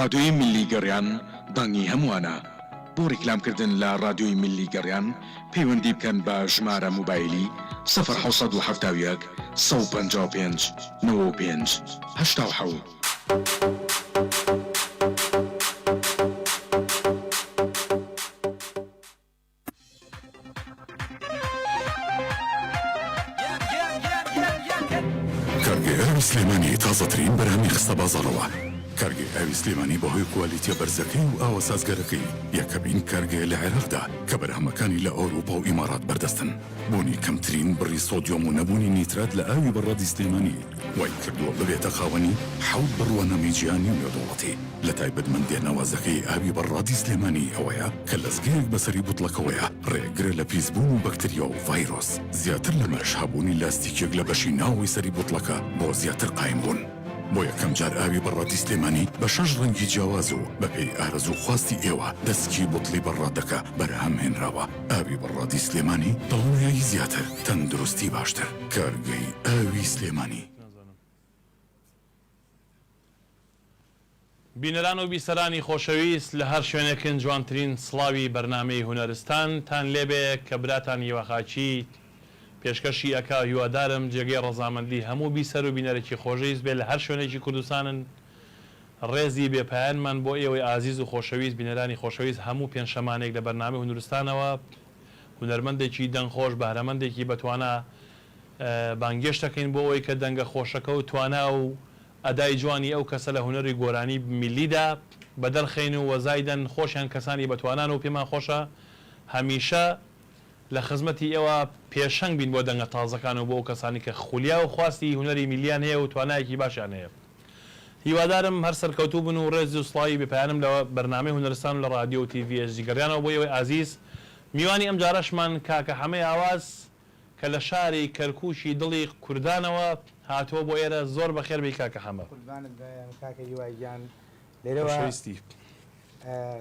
رادیۆی ملی گەڕیان دەنگی هەمووانە. بۆ ڕیکلامکردن لە رادیۆی ملی گەڕیان پەیوەندی بکەن بە ژمارە موبایلی 1970 155 95 87. کارگێ ئاوی سلێمانی تازەترین بەرهەمی خستە بازاڕەوە. کارگێ ئاوی سلێمانی بەهۆی کوالیتیە بەرزەکەی و ئاوە سازگەرەکەی یەکەمین کارگێ لە عێراقدا کە بەرهەمەکانی لە ئەوروپا و ئیمارات بەردەستن. بوونی کەمترین بڕی سۆدیۆم و نەبوونی نیترات لە ئاوی بەڕادی سلێمانی وای کردووە ببێتە خاوەنی حەوت بڕوانەمی جیهانی و نێودوڵەتی. لە تایبەتمەندیە ناوازەکەی ئاوی بەڕادی سلێمانی ئەوەیە کە لەزگەیەک بەسەری بوتڵەکەوەیە ڕێگرە لە پیسبوون و بەکتریا و ڤایرۆس. زیاتر لەمەش هەبوونی لاستیکێک لە بەشی ناوەی سەری بوتڵەکە بۆ زیاتر قایم بوون. بۆ یەکەم جار ئاوی بەڕادی سلێمانی بە 6 ڕەنگی جیاواز و بەپێی ئارەزوو خواستی ئێوە دەستکی بوتڵی بەڕادەکە بەرهەم هێنراوە. ئاوی بەڕادی سلێمانی دڵنیایی زیاتر، تەندروستی باشتر. کارگەی ئاوی سلێمانی. بینەران و بیسەرانی خۆشەویست لە هەر شوێنێکن جوانترین سڵاوی بەرنامەی هونەرستان تان لێبێ کە براتان یوەخاچی پێشکەشی ئەکا هیوادارم جێگەی ڕەزامەندی هەموو بیسەر و بینەرێکی خۆشەویست بێت لە هەر شوێنێکی کوردستانن. ڕێزی بێپایانمان بۆ ئێوەی ئازیز و خۆشەویست بینەرانی خۆشەویست هەموو پێنجشەمانێک لە بەرنامەی هونەرستانەوە هونەرمەندێکی دەنگخۆش بەهرەمەندێکی بەتوانە بانگێشتەکەین بۆ ئەوەی کە دەنگە خۆشەکە و توانا و ئەدای جوانی ئەو کەسە لە هونەری گۆرانی میلیدا بەدەرخێن و وەزایدەن خۆشیان کەسانی بەتوانان و پێمان خۆشە هەمیشە لە خزمەتی ئێوە پێشەنگ بین بۆ دەنگە تازەکان و بۆ ئەو کەسانی کە خولیا و خواستی هونەری میلیان هەیە و توانایەکی باشیان هەیە. هیوادارم هەر سەرکەوتوو بن و ڕێزی و سڵاوی بێپایانم لە بەرنامەی هونەرستان لە رادیۆ و تیڤی گەڕیانەوە بۆ ئێوەی ئازیز. میوانی ئەم جارەشمان کاکە حەمەی ئاواز کە لە شاری کەرکووشی دڵی کوردانەوە هاتووە بۆ ئێرە. زۆر بەخێر بی کاکە حەمە. کاکە هیوایگیان لێرەوە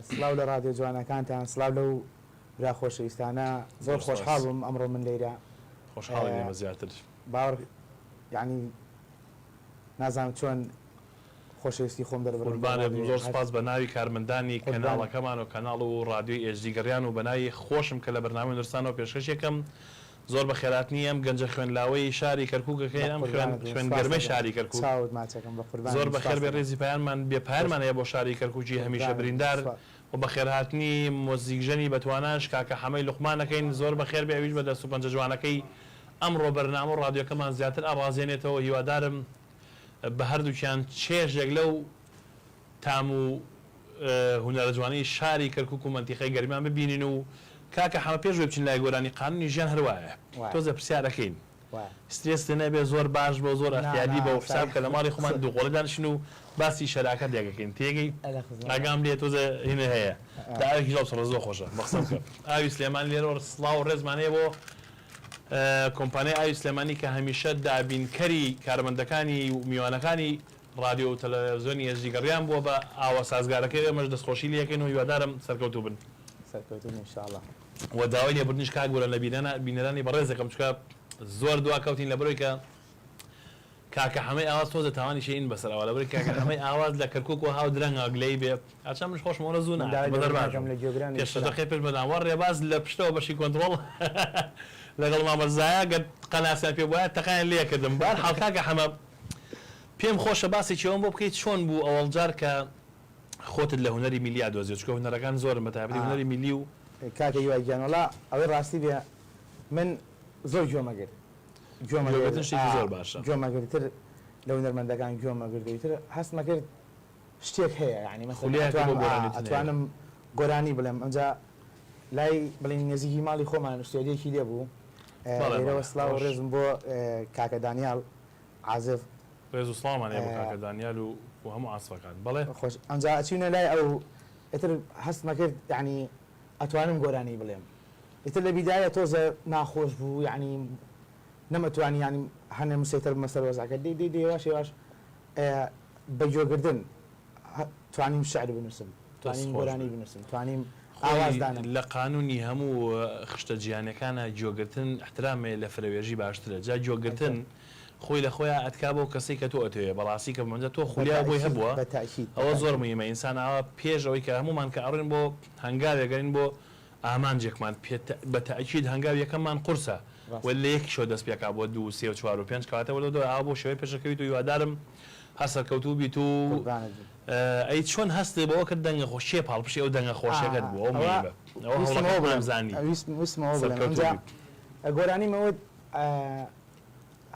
سڵاو لە رادیۆ جوانەکانتان، سڵاو لەو برا خۆشەویستانە. زۆر خۆشحاڵم ئەمڕۆ من لێرە. خۆشحاڵی لێمە زیاتر باوەڕ یعنی نازانم چۆن خۆشەویستی خۆم قوربانە زۆر سپاس بە ناوی کارمەندانی کەناڵەکەمان و کەناڵ و رادیۆی گەڕیان و بە ناوی خۆشم کە لە بەرنامەی هونەرستانەوە پێشکەشێکم. زۆر بە خێراتنی ئەم گەنجە خوێنلاوەی شاری کەرکووکەکەی ئەم خوێنگەرمەی شاری کەرکووک زۆر بەخێر بێ. ڕێزی پایانمان بێپایانمان هەیە بۆ شاری کەرکووکی هەمیشە بریندار و بە خێرهاتنی مۆزیکژەنی بەتواناش کاکە حەمەی لوقمانەکەین. زۆر بەخێر بێ ئەویش بە دەست و پەنجە جوانەکەی ئەمڕۆ بەرنامە و رادیۆکەمان زیاتر ئاڕازێنێتەوە. هیوادارم بە هەردووکیان چێژێک لەو تام و هونەرە جوانی شاری کەرکووک و مەنتیقەی گەرمیان ببینین و کاکە حەمە پێش بچین لای گۆرانی قانونی ژیان هەروایە تۆزە پرسیارەکەین سترێس نەبێ زۆر باش بۆ زۆر ئەحتیاجی بە حساب کە لە ماڵی خۆمان دووقۆڵی دانشین و باسی شەراکە دێگەکەین تێگەی ئاگام لێ تۆزە هینە هەیە تا ئاوی ژاو سەڕە زۆر خۆشە بەخسەم کرد. ئاوی سلێمانی لێرەوە سڵاو و ڕێزمانەیە بۆ کۆمپانیای ئاوی سلێمانی کە هەمیشە دابینکەری کارمەندەکانی و میوانەکانی رادیۆ و تەلەڤیزیۆنی گەڕیان بووە بە ئاوە سازگارەکەی ئێمەش دەستخۆشی لەکەین و هیوادارم سەرکەوتوو بن. ئینشاءڵڵا و داوای لێبوردنیش کاک گۆرە لە بینەرانی بەڕێزەکەم چکە زۆر دوا کەوتین لە بەرەوەی کە کاکە حەمەی ئاواز تۆزە تاوانی شەین بەسەرەوە لە بەرەوەی کاکە حەمەی ئاواز لە کەرکووک و هاو درەنگە گلەی بێ ئاچە منش خۆشمەوە زوو پێشەکەی پێش بەداوە ڕێباز لە پشتەوە بەشی کۆنتڕۆڵ لەگەڵ مامەرزایە گە قەناسیان پێ وایە تەقیان لێکردم بار حاڵ کاکە حەمە پێم خۆشە باسێکی ئەوم بۆ بکەیت چۆن بوو ئەوەڵجار کە خۆتت لە هونەری میلیا دۆزیێت چکە هونەرەکان زۆرم بەتایبەتی هونەری میلی و کاکە هیوایگیانەوەڵا ئەوەی ڕاستی بێ من زۆر گوێمەگرت زۆر باشە گوێمەگرتر لە هونەرمەندەکان گوێمەگردتر هەستمە کرد شتێک هەیە یعنی ئەتوانم گۆرانی بڵێم ئەمجا لای بڵین نێزیکی ماڵی خۆمان شتێکی لێ بوو لێرەوە سڵاو و ڕێزم بۆ کاکە دانیال عازف ڕێز و سڵامان هەیە بۆ کاکە دانیال و هەموو عاسفەکان بەڵێ خۆش ئەمجا ئەچینە لای ئەو ئێتر هەستمە کرد یعنی ئەتوانم گۆرانی بڵێم ئێتر لە بیدایە تۆزە ناخۆش بوو یعنی نەمەتوانی ینی هەنێ مسێتر مەسەر وەزاکە دی واش بەگوێگردن توانیم شعر بنووسم توانیم گۆرانی بنووسم توانیم ئاوازدانم. لە قانونی هەموو خشتە جیهانەکانە گوێگرتن احترامێ لە فرەوێژی باشترە جا گوێگرتن خۆی لە خۆیان ئەتکا بۆ کەسێک کە تۆ ئەتوێ بەڕاستی کە بمەنجە تۆ خولیا بۆی هەبووە ئەوە زۆر مهمە ئینسان ئاوا پێش ئەوەی کە هەمومان کە ئەڕێن بۆ هەنگاوێگەین بۆ ئامانجێکمان بە تەئکید هەنگاو یەکەممان قورسە و لە یەکیشەوە دەست پێکا بۆ 2 3 و 4 و 5 کاتەوە لەدۆ ئاوا بۆ شێوەی پێشەکەویت و هیوادارم هەسەرکەوتوو بیت و ئەی چۆن هەستێ بەوە کە دەنگە خۆشیە پاڵپشی ئەو دەنگە خۆشیەکەت بوو گۆرانیمەوە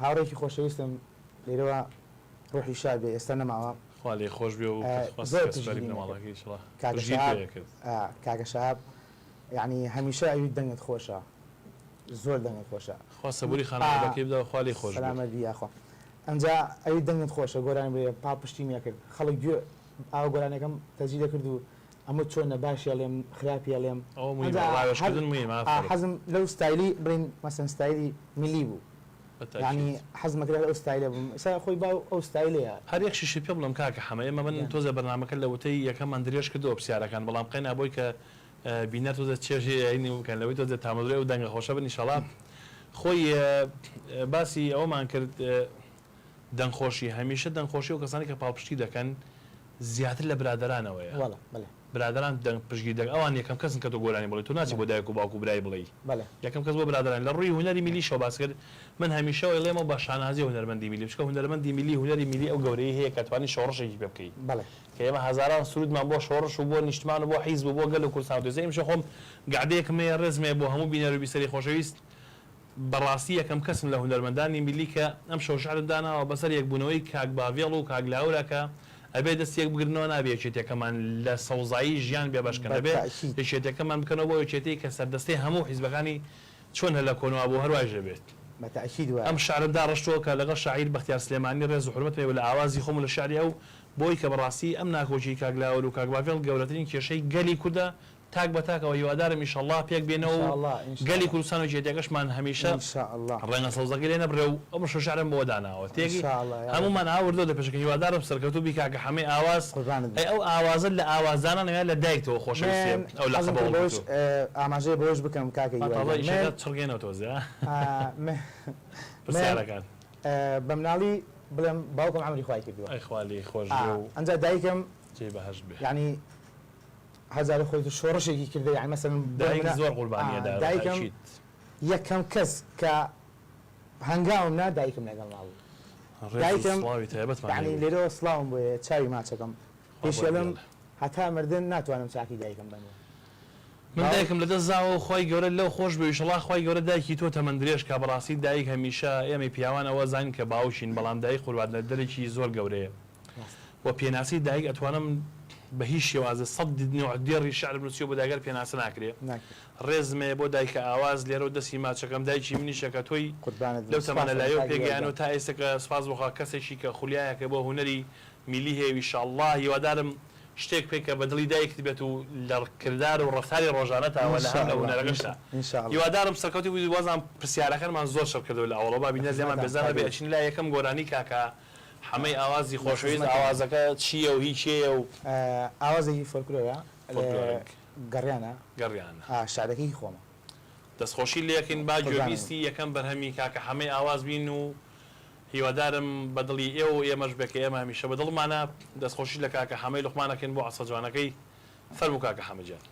هاوڕێکی خۆشەویستم لێرەوە ڕۆحی شاد بێ ئێستا نەماوە خوا لێ خۆش بێ و کاکە شەهاب یعنی هەمیشە ئەوی دەنگت خۆشە زۆر دەنگت خۆشە خوا سەبووری خانەوادەکەی بدە خوا لێ خۆش سەلامەتی یاخوا ئەمجا ئەوی دەنگت خۆشە گۆرانی بێ پاپشتی نیە کرد خەڵک گوێ ئاو گۆرانەکەم تەجی دەکرد و ئەمە چۆنە باشیە لێم خراپیە لێم حەزم لەو ستایلی بڵین مەسەن ستایلی میلی بوو ینی حەزمەکرا ئەو ستایلە بووم ئێستا خۆی با ئەو ستایلەیە هەر یەکشیشی پێ بڵم کاکە حەمە ئێمە من تۆزە بەرنامەکە لە وتەی یەکەمان درێژ کردەوە پرسیارەکان بەڵام قەینا بۆی کە بینەر تۆزە چێژی عینی وکەن لەوەی تۆزە تامەزرێ و دەنگە خۆشە بن ئینشەڵا خۆی باسی ئەومان کرد دەنگخۆشی هەمیشە دەنگخۆشی و کەسانی کە پاڵپشتی دەکەن زیاتر لە برادرانەوەیە برادران دەنگ پشتگی دەنگ ئەوان یەکەم کەسن کە تۆ گۆرانی بڵێ تۆ ناچی بۆ دایک و باوکو برای بڵێ یەکەم کەس بۆ برادران لە ڕووی هونەری میلی شەو باس کرد من هەمیشە ئەڵێمە بە شانازی هونەرمەندی میلی بچکە هونەرمەندی میلی هونەری میلی ئەو گەورەی هەیە کە توانی شۆڕشێکی پێ بکەیت کە ئێمە هەزاران سرودمان بۆ شۆڕش و بۆ نیشتمان و بۆ حیزب و بۆ گەل و کورسان و دەزە ئێمشە خۆم گعدەیەکمێ ڕێزمێ بۆ هەموو بینەر و بیسەری خۆشەویست بەڕاستی یەکەم کەسن لە هونەرمەندانی میلی کە ئەم شەو شعرم داناوە بەسەر یەکبوونەوەی کاک باڤێڵ و کاک لاورەکە ئەبێ دەستێک بگرنەوە نابێ یەکێتەکەمان لە سەوزایی ژیان بێ بەشکن ئەبێ یەکێتەکەمان بکەنەوە بۆ یەکێتی کە سەردەستەی هەموو حیزبەکانی چۆن هەر لە کۆنەوە بۆ هەروایژە بێت ئەم شعرمدا ڕشتەوە کە لەگەڵ شاعیر بەختیار سلێمانی ڕێز و حورمەت پێ لە ئاوازی خۆم لە شعری ئەو بۆی کە بەڕاستی ئەم ناکۆچی کاک لاور و کاک باڤێڵ گەورەترین کێشەی گەلی کوردە تاک بە تاکەوە هیوادارم ئینشەڵڵا پێک بێنەوە گەلی کوردستان و جێتێکەشمان هەمیشە ڕێنە سەوزەکەی لێ نەبرێ و ئەم شەشارم بۆ داناوە تێگی هەمومان ئاوردۆ لە پێشەکە هیوادارم سەرکەوتوو بی کاکە هەمەی ئاواز ئەو ئاوازە لە ئاوازانە لە دایکەوە خۆشەویستێ ئەو لە ئاماژەی بۆش بکەم کاکە چڕگەنەوە تۆزە بە مناڵی بڵێم باوکم عەمری خوای کردووە ئەی خوا لێی خۆش ئەنجا دایکم جێ بەهەشت بێ یعنی هەزار خۆی شۆڕشێکی کردە یعنی مەسەن زۆر قوربانیە دایکم یەکەم کەس کە هەنگاوم نا دایکم لەگەڵ ماوە دایکم یعنی لێرەوە سڵاوم بۆیە چاوی ماچەکەم پێشێڵم هەتا مردن ناتوانم چاکی دایکم بنوە من دایکم لەدەست زاوە خی گەورە لەو خۆش بێ ئینشەڵڵا خی گەورە دایکی تۆ تەمەند درێژ کە بەڕاستی دایک هەمیشە ئێمە پیاوانەوە زانین کە باوشین بەڵام دایک قوربانە دەرێکی زۆر گەورەیە و پێناسی دایک ئەتوانم بە هیچ شێوازە سەد دێڕی شعر بنووسی بۆ داگەر پێناسە ناکرێ ڕێزمێ بۆ دایکە ئاواز لێرە و دەستی ماچەکەم دایکی منیشەکە تۆی لەو تەمەنە لایەوە پێگەیان و تا ئێستاکە سپاس بۆخوا کەسێکی کە خولیایەکە بۆ هونەری میلی هەیە ئینشەڵڵا هیوادارم شتێک پێکە بەدڵی دایکت بێت و لە کردار و ڕفتاری ڕۆژانەتەوە لە هەم لە هونەرەکەشتا هیوادارم سەرکەوتی بووی وازان پرسیارەکانمان زۆر شەڕ کردەوە لە ئەوڵە با بینە لێمان بێزانە بێ ئەچین لا یەکەم گۆرانی کاکە هەمەی ئاوازی خۆشەویست ئاوازەکە چییە و هیچیە و ئاوازێکی فۆلکلۆرە گەڕیانە گەڕیانە شارەکەی خۆمە دەستخۆشی لێکن با گوێبیستی یەکەم بەرهەمی کاکە هەمەی ئاواز بین و هیوادارم بەدڵی ئێوە و ئێمەش بێکە ئێمە هەمیشە بەدڵمانە دەستخۆشی لە کاکە هەمەی لوقمانەکەین بۆ عەسە جوانەکەی فەرموو کاکە حەمەجان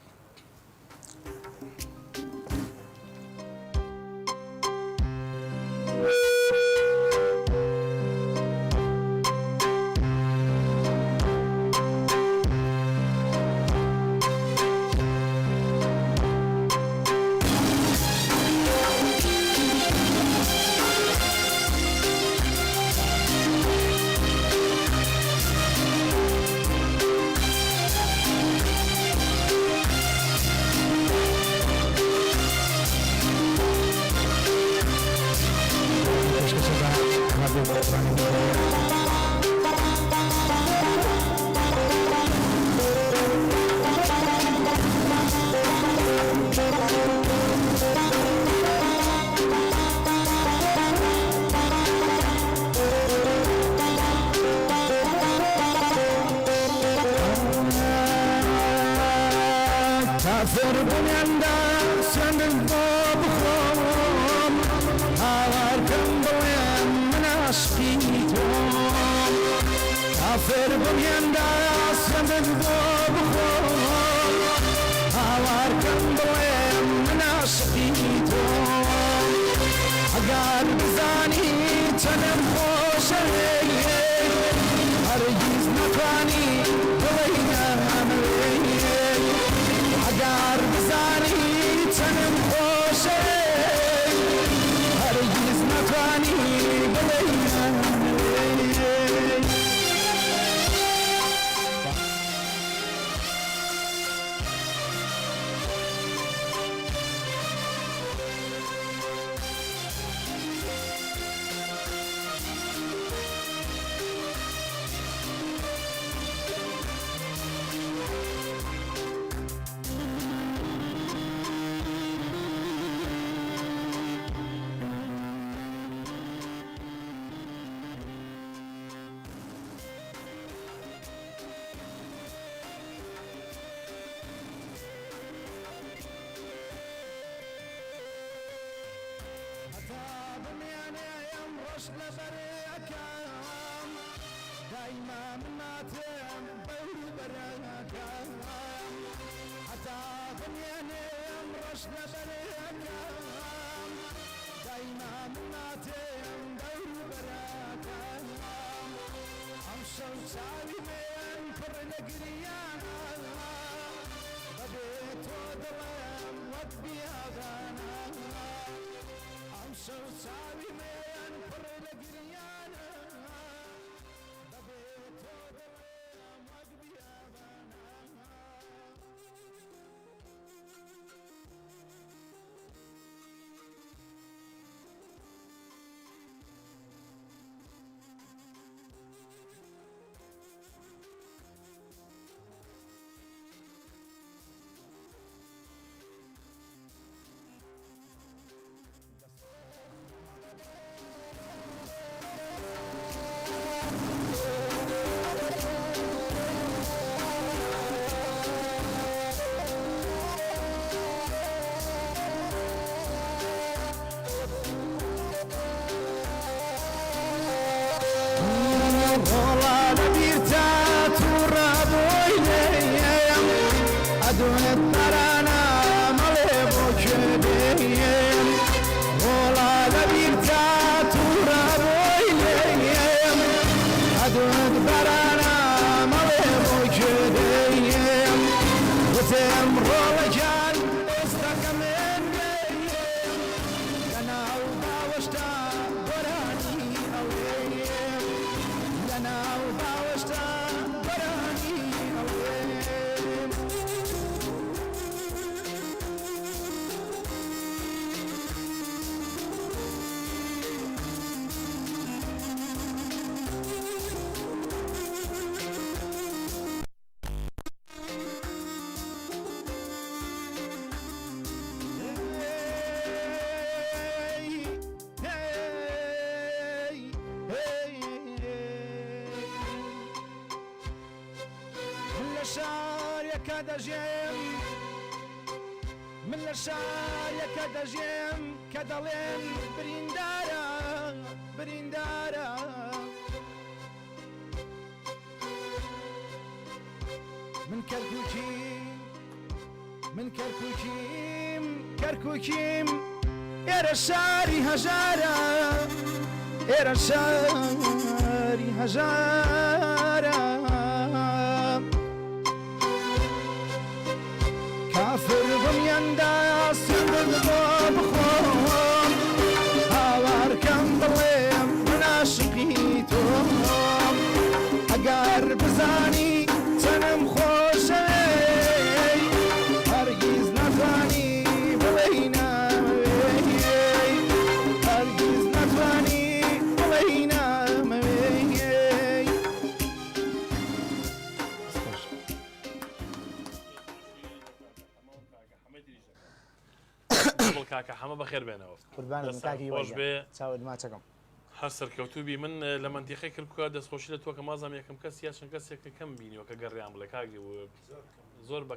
کافر بمێندا سەمت بۆ بخۆم هاوارکەم بڵێم من عاشقی تۆ ئەگەر بزانی چەندم خۆشە هەرگیز نەتوانی بڵێی نامەوێ ئەگەر بزانی چەندم خۆشە هەرگیز نەتوانی بڵێی نامەوێ دايما من ماتم بول براكم حتى ضمياني مرش لبريكم دايما من ماتم بول براكم عمشو ساوي من كر نقريانا ببيت ودلم وطبي هذانا عمشو ساوي من كر نقريانا من لشایەکە دەژێم کە دەڵێن بریندارە بریندارە من کەرکووکیم ئێرە شاری هەژارە ئێرە شاری هەژارە کافر بمێندا سندت بۆ بخۆم هاوارکەم بڵێم من عاشقی تۆم ئەگەر بزانی چەندم خۆشە هەرگیز نەتوانی بڵێی نامەوێ هەرگیز نەتوانی بڵێی نامەوێ کاکە حەمە بەخێر بێنەوە قوربانت کاکی خۆش بێ چاوت ماچەکەم هەر سەرکەوتوبی من لە منتیقەی کردکوە دەستخۆشی لە تۆ کە مازام یەکەم کەس یا چەند کەسێکە کەم بینیوە کە گەڕیان بڵێ کاگی زۆر بە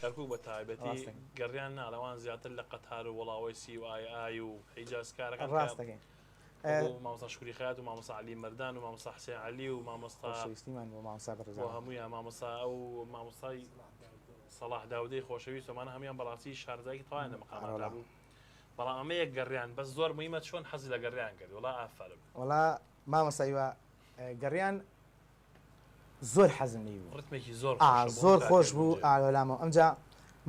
کەرکوو بە تایبەتی گەڕیان ناڵەوان زیاتر لە قەتار و وڵاوی سی و ئای و حیجاز کارەکان ڕاستەکەین مامۆستا شوری خەیات و مامۆستا علی مەردان و مامۆستا حسێن علی و مامۆستا خۆشەویستیمان بۆ مامۆستا بەڕێزان بۆ هەموویان مامۆستا ئەو مامۆستای سەلاح داودەی خۆشەویست ومانە هەمویان بەڕاستی شارزایکی تەواویان لە مەقامات بوو بەڵام ئەمە یەک گەڕیان بەس زۆر مهمە چۆن حەزی لە گەڕیان کرد وڵا ئافرم وڵا مامۆستایوە گەڕیان زۆر حەزم لێ بوو ڕتمێکی زۆر زۆر خۆش بوو ئالۆلامەوە ئەمجا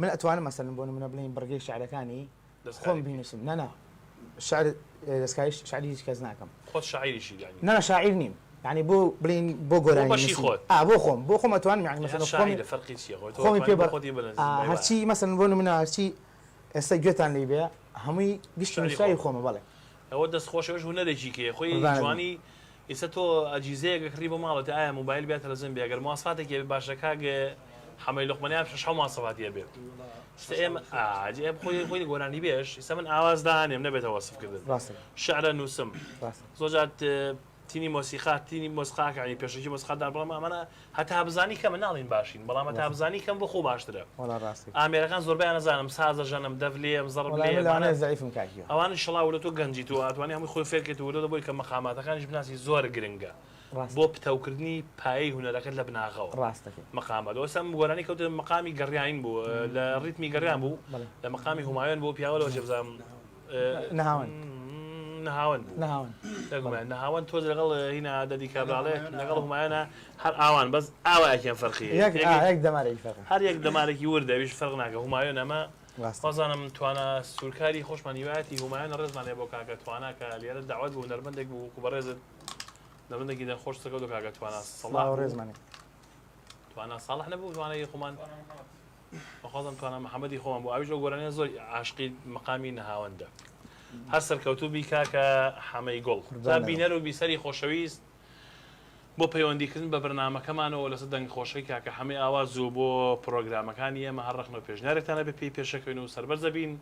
من ئەتوانم مەسەلەن بۆ نمونە بڵێن بڕگەی شعرەکانی خۆم بینوسم نەنا شعر دەستکاری شعری هیچ کەس ناکەم خۆت شاعیریشی یعنی نەنا شاعیر نیم يعني بۆ گۆرانی بەشی خۆت بۆ خۆم ئەتوانم يعني مثلا شاعیر فەرقی چییە خۆمی پێ هەرچی مەسەلەن بۆ نمونە هەرچی ئێستا گوێتان لێ بێ هەمووی گشتی نووسایی خۆمە بەڵێ ئەوە دەست خۆشەوەش هونەرێکی کێ خۆی جوانی ئێستا تۆ ئەجیزەیەکە کڕی بۆ ماڵەوە ئایا موبایل بێت تەلەڤیزیۆن بێ ئەگەر مواصفاتێکی باشەکە حەمەی لوقمانیان 6 مواصفاتیە بێت ئێمە خۆی گۆرانی بێش ئێستا من ئاواز دانێم نەبێتەوە وەسفکردن شعرە نووسم زۆرجات تینی مۆسیقات تینی مۆسیقاکە ینی پێشەکی مۆسیقادار بەڵام ئەمانە هەتا بزانی کەمە ناڵین باشین بەڵام هەتا بزانی کەم بۆ خۆ باشترە ئامێرەکان زۆربیان نەزانم سازە ژەنم دەڤلێم زەڕب لێ زەعیفم کاکیەوە ئەوان شڵاو لە تۆ گەنجی تو ئەتوانی هەمووی خۆی فێرکێتەوە لە بۆی کە مەقاماتەکانیش بناسی زۆر گرنگە بۆ پتەوکردنی پایەی هونەرەکەت لە بناغەوە مەقامات ئەوسم گۆرانی کەوتە مەقامی گەڕیان بوو لە ڕیتمی گەڕیان بوو لە مەقامی هومایۆن بۆ پیاوەوە جێبزانم نەهاوەن تۆ لەگەڵ هینا دەدی کابراڵێ لەگەڵ هومایۆنە هەر ئاوان بەس ئاوایەکیان فەرقی هەر یەک دەمارێکی وردەویش فەرق ناکە هومایۆن ئەمە وازانم توانە سوورکاری خۆشمانیوایەتی هومایۆن ڕێزمانێ بۆ کاکە توانە کە لێرە داوات بوو نەرمەندێک بوو و بەڕێزت نەرمەندێکی دەن خۆش سەکەوت و کاکە توانە سەڵاح ڕێزمانی توانە ساڵح نەبوو توانای خۆمان بەخوازم توانە محەممەدی خۆمان بۆ ئاویش ئەو گۆرانیە زۆر عاشقی مەقامی نەهاوەندە هەر سەرکەوتوبی کاکە حەمەی گوڵ بینەر و بیسەری خۆشەویست بۆ پەیوەندیکردن بە بەرنامەکەمانەوە لەسەر دەنگ خۆشەی کاکە هەمەی ئاواز و بۆ پرۆگرامەکانی ئێمە هەر ڕخنەوە پێشنیارێکتانە بە پێی پێشەکەین و سەربەرزە بین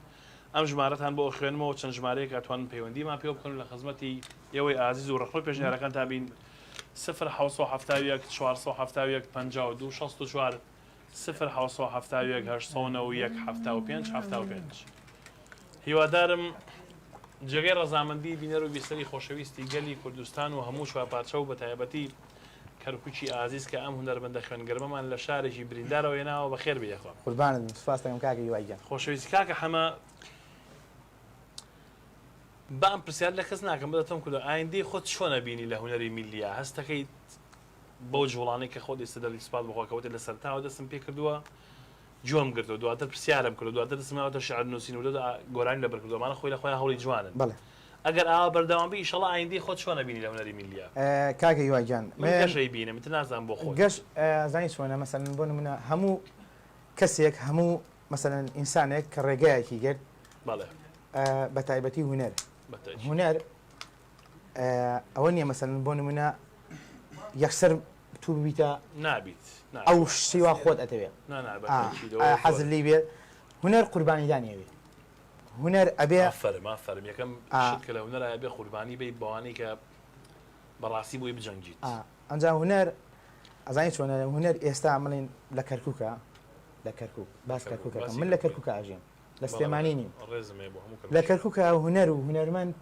ئەم ژمارەتان بۆ خوێنمەوە چەند ژمارەیەک ئەتوانن پەیوەندیمان پێ بکەن لە خزمەتی ئێوەی ئازیز و ڕخنەوە پێشنیارەکان تا بین 0 471 52 64 0 895 هیوادارم جێگەی ڕەزامەندی بینەر و بیسەری خۆشەویستی گەلی کوردستان و هەموو شوپارچە و بە تایبەتی کەرکوچی ئازیز کە ئەم هونەرمەندە خوێنگەرمەمان لە شارێکی بریندارەوە هێناوە بەخێر بێخوا قوربانت سوپاس دەکەم کاکە یوایگیان خۆشەویستی کاکە هەمە با ئەم پرسیار لە کەس ناکەم بدەتەوە کردو ئایندەی خۆت چۆنە بینی لە هونەری میلیە هەستەکەی بۆ جوڵانەی کە خۆت ئێستا دەڵی سوپاس بخوا کەوتە لە سەرتاوە دەستم پێ کردووە جۆم گرتو دواتر پرسیارم کرد دواتر دەستمەوەتە شعر نووسین و گۆرانی لەبەر کردومانە خۆی لە خۆیان هەوڵی جوانن ئەگەر ئاوا بەردەوام بی ئیشەڵا ئایندەی خۆت چۆنە بینی لە هونەری میلیە کاکە یوایگیان گەشەی بینم من نازانم بۆ خۆت گەشت زانی چۆنە مەسەلەن بۆ نمونە هەموو کەسێک هەموو مەسەلەن ئینسانێک کە ڕێگایەکی گرت بە تایبەتی هونەر ئەوە نییە مەسەلەن بۆ نمونە یەکسەر تو ببیتە نابیت ئەو شیوا خۆت ئەتەوێت حەزر لی بێت هونەر قوربانیدانیەوێ هونەر ئەبێ فەرم یەکەم کە لە هونەر ئەبێ قوربانی بێ بەوانەی کە بەڕاستی بۆی بجەنگیت ئەنجا هونەر ئەزانی چۆنە هونەر ئێستا مڵین لە کەرکووکە لە کەرکووک باس کەرکووکەکەم من لە کەرکووکە ئاژێم لە سلێمانی نیم لە کەرکووکە هونەر و هونەرمەند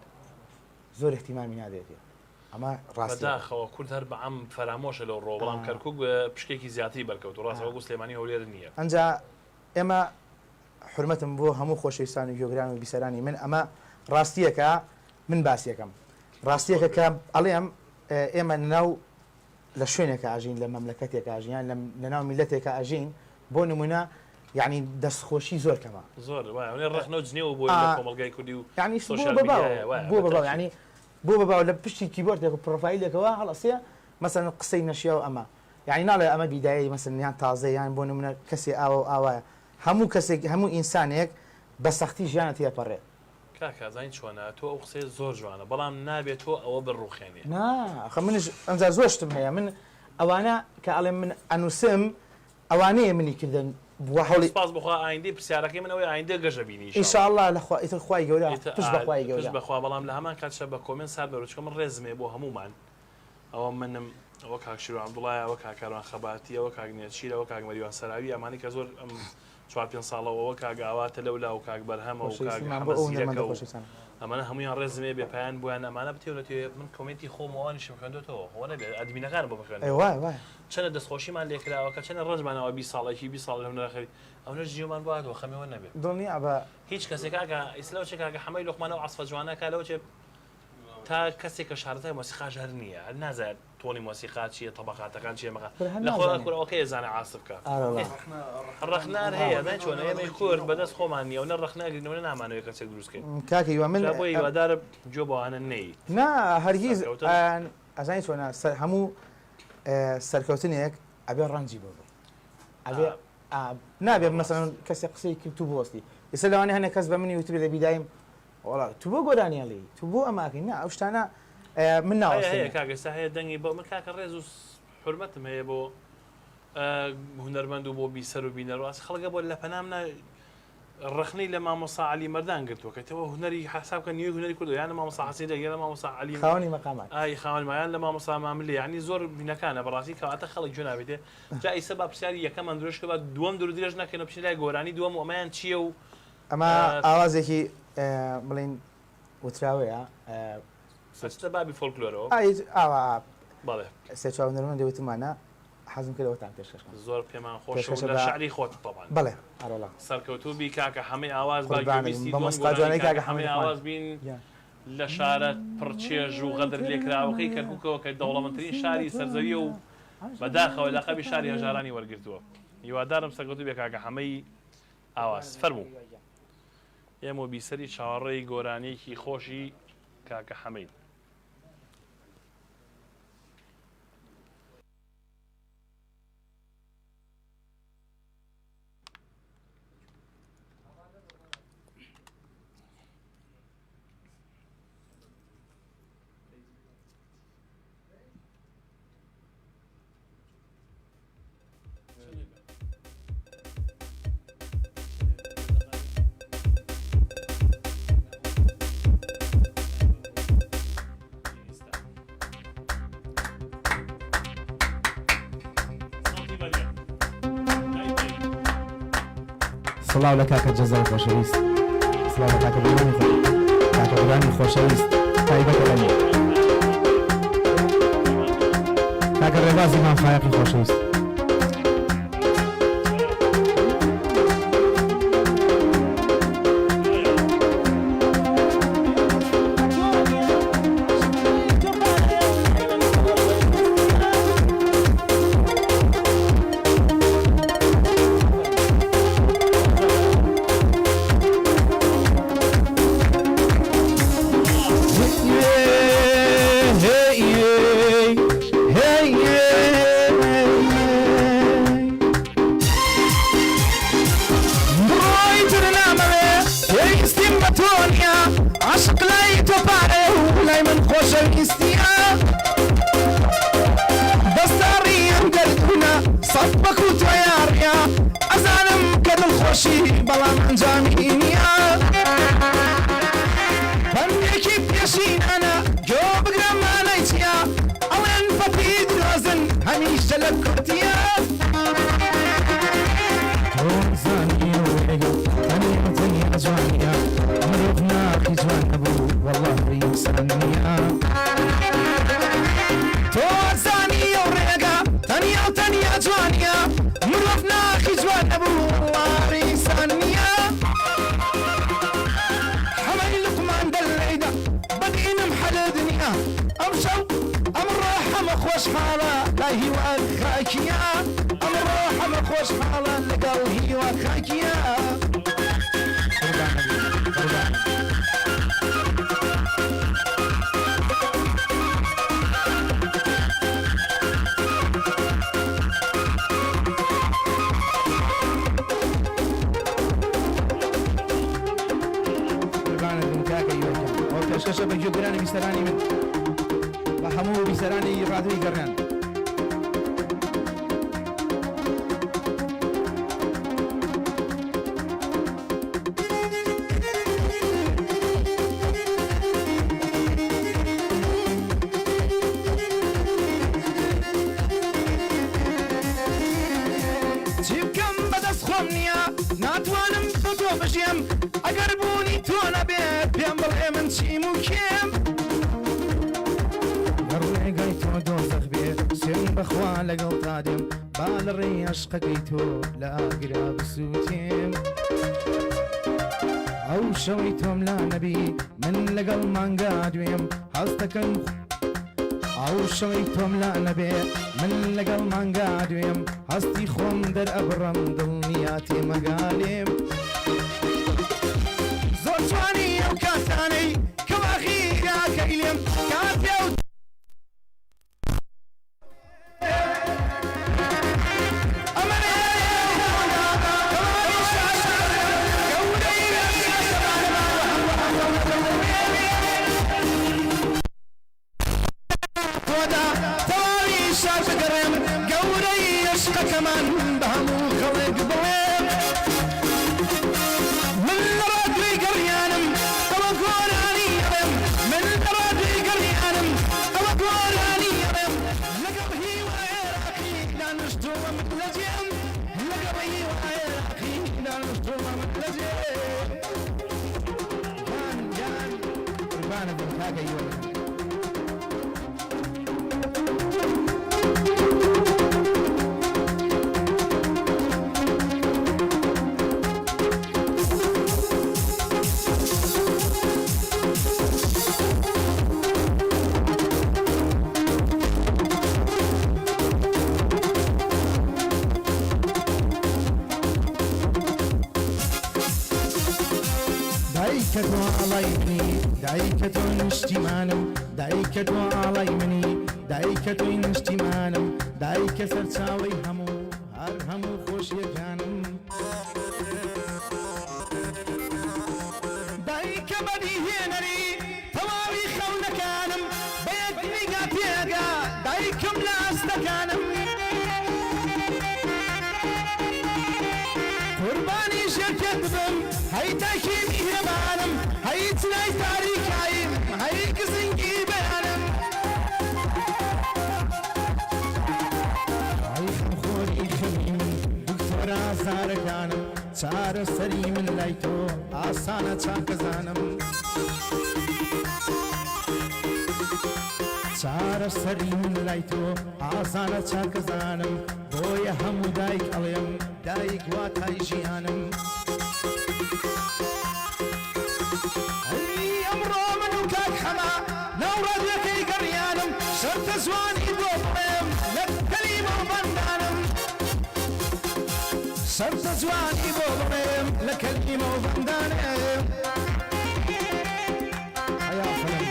زۆر احتیمامی نادێتێت ئەمە ڕاستەخەوە کورد هەر بە ئەم فەرامۆشە لەو ڕۆ بەڵام کەرکووک پشتێکی زیاتری بەرکەوت و ڕاستەوە گوو سلێمانی هەولێر نییە ئەنجا ئێمە حرمەتم بۆ هەموو خۆشەویستان و گوێگران و بیسەرانی من ئەمە ڕاستیەکە من باسیەکەم ڕاستیەکە کە ئەڵێم ئێمە ناو لە شوێنێکە ئاژین لە مەملەکەتێک ئاژیان لە ناو میلەتێکە ئاژین بۆ نمونە یعنی دەستخۆشی زۆر کەمە زۆر ڕخنەوە جنێەوە بۆ کۆمەلگای کوردی و ینی بۆ بەباو ینی بۆ بەباو لە پشتی کیبۆردێک و پرۆفایلێکەوە هەڵەسێ مەسەلەن قسەی نەشیاو ئەمە یعنی ناڵێ ئەمە بیدایی مەسەلەن یان تازە یان بۆ نمونە کەسێ ئاوە ئاوایە هەموو کەسێک هەموو ئینسانێک بە سەختی ژیانە تێپەڕێ کاکازین چۆنە تۆ ئەو قسەی زۆر جوانە بەڵام نابێت تۆ ئەوە بڕوخێنێ ناخە منش ئەمجا زۆر شتم هەیە من ئەوانە کە ئەڵێ من ئەنووسم ئەوانەیە منی کردن هەوڵی سپاس بخوا ئایندەی پرسیارەکەی منەوەی ئایندە گەژە بینی ئینشاءالله ئیتر خوای گەورە پشت بەخوای گەورە بەخوا بەڵام لە هەمان کاتشە بە کۆمنت سار بەرچکە من ڕێزمێ بۆ هەمومان ئەوە منم ئەوە کاکشیر و عەبدوڵایە ئەوە کاکاروان خەباتی ئەوە کاگنێتشیر ئەوە کاک مەریوان سەراوی ئەمانی کە زۆر ئەم 4-5 ساڵەوە کاگاواتە لەولا و کاک بەرهەمە و کاک ئەمانە هەمویان ڕێزمێ بێپیان بۆیان ئەمانە بتێونەتێ من کۆمنتی خۆمەوانیشم خوێندێتەوە خۆ نەبێت ئەدمینەکان بۆ بخوێن چەنە دەستخۆشیمان لێکراوەکە چەنە ڕۆژمانەوە 20 ساڵێکی 20 ساڵ لەخەری ئەوەش جیێمان بواتەوە خەمەوە نەبێت دڵنی ئەبە هیچ کەسێکاکە ئیسلەوە چێکاکە حەمەی لۆقمانە و عەسفە جوانەکە لەوە چێ تا کەسێکە شارەتای مۆسیقا ژەر نییە نازانێت تۆنی مۆسیقا چییە تەبەقاتەکان چیە مەقا لە خۆراکوورەوەکە زانە عاسف بکە ڕەخنار هەیە چۆن ئێمەی کورد بەدەست خۆمان نیە و نە ڕەخناگرینەوە نامانەوەی کەسێک دروستکەین کاکی من بۆی هیوادارە جۆ بەوانە نەی نا هەرگیز ئەزانی چۆنە هەموو سەرکەوتنێک ئەبێ ڕەنجی بۆ ئەبێ نابێت مەسەڵەن کەسێک قسەی کرد تو بۆستی ئێستا لەوانەیە هەنێک کەس بە منی یوتیوب لە بیدایم وڵا تو بۆ گۆرانیاڵی تو بۆ ئەماکەی نا ئەو شتانە من ناوەستەیە کاگەستا هەیە دەنگی بۆ من کاکە ڕێز و حورمەتم هەیە بۆ هونەرمەند و بۆ بیسەر و بینەڕاست خەڵکە بۆ لە پەنامنا ڕخنەی لە مامۆسا عەلی مەردان گرتووەکەیتەوە هونەری حسابکە نیوەی هونەری کردو یان مامۆسا حەسەین دەگەێنە مامۆسا عەلی خاوەنی مەقامات خاوەنمایان لە مامۆسا ماملێ یعنی زۆر بینەکانە بەڕاستی کەواتە خەڵک گوێ نابێتێ جا ئیسە با پرسیاری یەکەمان درۆژ کە دووەم درو درێژ ناکەن بچین لای گۆرانی دووەم و ئەمایان چییە و ئەمە ئاوازێکی بڵین وتراوەیە بابی فۆلکلۆرەوە ئاوا بەڵێ سێ چاو هونەرمەند دەوتمانە حەزم کردەوەتان پێشکەشم زۆر پێمان خۆش لە شعری خۆت طبعا بەڵێ ئەرۆڵا سەرکەوتوبی کاکە هەمەی ئاواز جوانەی کاکە هەمەی ئاواز بین لە شارە پڕچێژ و غەدر لێکراوەکەی کەرکووکەوە کە دەوڵەمەندترین شاری سەرزەویە و بەداخەوە لەقەبی شاری هەژارانی وەرگرتووە هیوادارم سەرکەوتوبی کاکە هەمەی ئاواز فەرموو ئێمە بیسەری چاوەڕێی گۆرانیەکی خۆشی کاکە حەمەی سڵاو لە کاکە جەزای خۆشەویست سڵاو لە کاکە بۆرانی کاکە بۆرانی خۆشەویست تایبەتە لەنێ کاکە ڕێبازی مامفایەقی خۆشەویست پێشکەشە بە گوێگرانی بیسەرانی من بە هەموو بیسەرانی ڕادیۆی گەڕیان چی بکەم بەدەست خۆم نییە ناتوانم بۆ تۆ بژیم ئەگەر بوونی تۆ نەبێت پێم بڵێ من لەگەڵ تا دێم با لە ڕێی عەشقەکەی تۆ لە ئاگرا بسووتێم ئەو شەوەی تۆم لا نەبی من لەگەڵ مانگا دوێم هەستەکەم ئەو شەوەی تۆم لا نەبێ من لەگەڵ مانگا دوێم هەستی خۆم دەرئەبڕەم دڵنیا تێمەگالێم زۆر جوانی ئەو کاتانەی کە واخیراکەی لێم کاتێ و كمان بهمو خلق بويم من رادوي قريانم توقول اني يرم من رادوي قريانم توقول اني يرم لقبه وعراقي لا نشتوم متلجم لقبه وعراقي لا نشتوم متلجم جان قربان بالكاكا يولد دایکەتۆ ئاڵای منی دایکەتۆ نیشتیمانم دایکەتۆ ئاڵای منی دایکەتۆی نیشتیمانم دایکە سەرچاوەی هەموو هەر هەموو خۆشیەکانم دایکە بەدیهێنەری تەواوی خەونەکانم بە یەک نیگا تێگا دایکم لە ئەستەکانم قوربانی ژێرکێت بم هەی دایکی میهرەبانم هەی چنای تاریکاییم هەی گزنگی بەیانم ئەی خەمخۆری خەمی من دکتۆرە ئازارەکانم چارە سەری من لای تۆ ئاسانە چاکەزانم چارە سەری من لای تۆ ئاسانە چاکەزانم بۆیە هەموو دایک ئەڵێم دایک واتای ژیانم ئەمڕۆ من و کاک خەما ناو ڕادیۆکەی گەڕیانم شەرتە جوانی بۆ بڵێم لە کەلیمە و بەندانم شەرتە جوانی بۆ بڵێم لە کەلیمە و بەندانم حیا فەلەم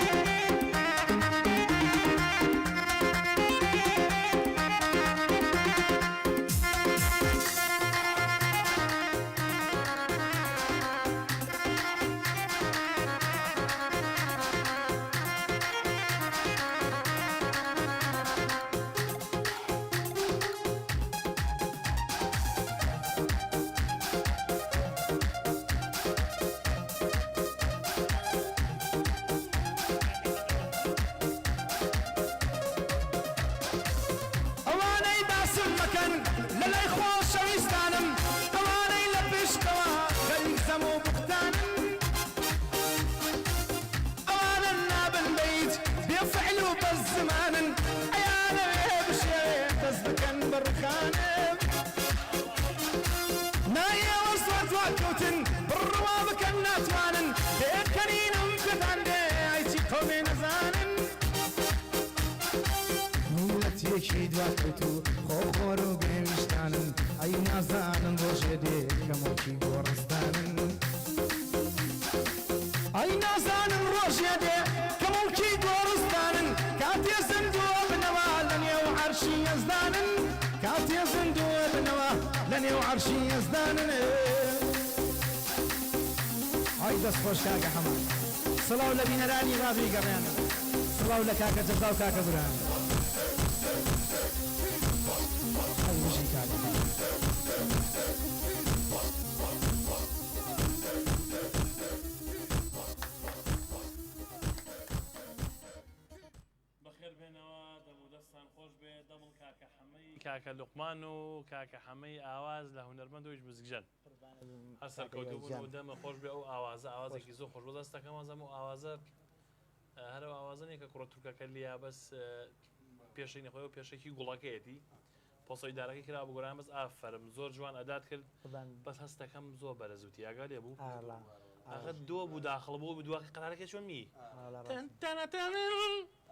ئەوانەی داسم مەکەن لە لای خۆشەویستانم ئەوانەی لە پشتەوە خەریک زەم و بوختانم ئەوانە نابن بەیت بێفعل و بەز زمانن ئەیانە وێ بشێ دەست بکەن بەڕخانم نایەوە سوات واکەوتن بڕوا بکەن ناتوانن پێکەنینم پێتان دێ ئایچی قەومێ نەزانن میلەتێکی دواتێت و خۆخۆر و گەویشتانن ئەی نازانن ڕۆژێ دێ کەمۆکی گۆڕستانن ئەی نازانم ڕۆژێ دێ کەمەڵکی گۆڕستانن کاتێ زندووە بنەوە لە نێو عەرشی یەزدانن کاتێ زندووە بنەوە لە نێو عەرشی یەزدانن ئای دەست خۆش کاکە هەمان سڵاو لە بینەرانی ڕادیۆی گەڕیانە سڵاو لە کاکە جەزا و کاکە بوران ئەی وژی کاکە بەخێر بێنەوە دەمودەستان خۆش بێ دەمڵ کاکە حەمەی کاکە لوقمان و کاکە حەمەی ئاواز لە هونەرمەندەوەیش بزگژەن هەر سەرکەوتو بوون و دەمە خۆش بێ ئەو ئاوازێکی زۆر خۆش بۆ دەستەکەم ئەزەم و ئاوازە هەرە ئاوازنێک کە کوڕە تورکەکە لیا بەس پێشەی نەخۆی و پێشێکی گوڵەکەیەتی پۆسەی دارەکەی کرا بە گۆران بەس ئافرم زۆر جوان ئەدات کرد قوربان بەس هەستەکەم زۆر بەرەزوتی ئاگا لێ بوو ئاڵا ئاخە دۆ بوو داخڵ بوو دوای قەرارەکە چۆن می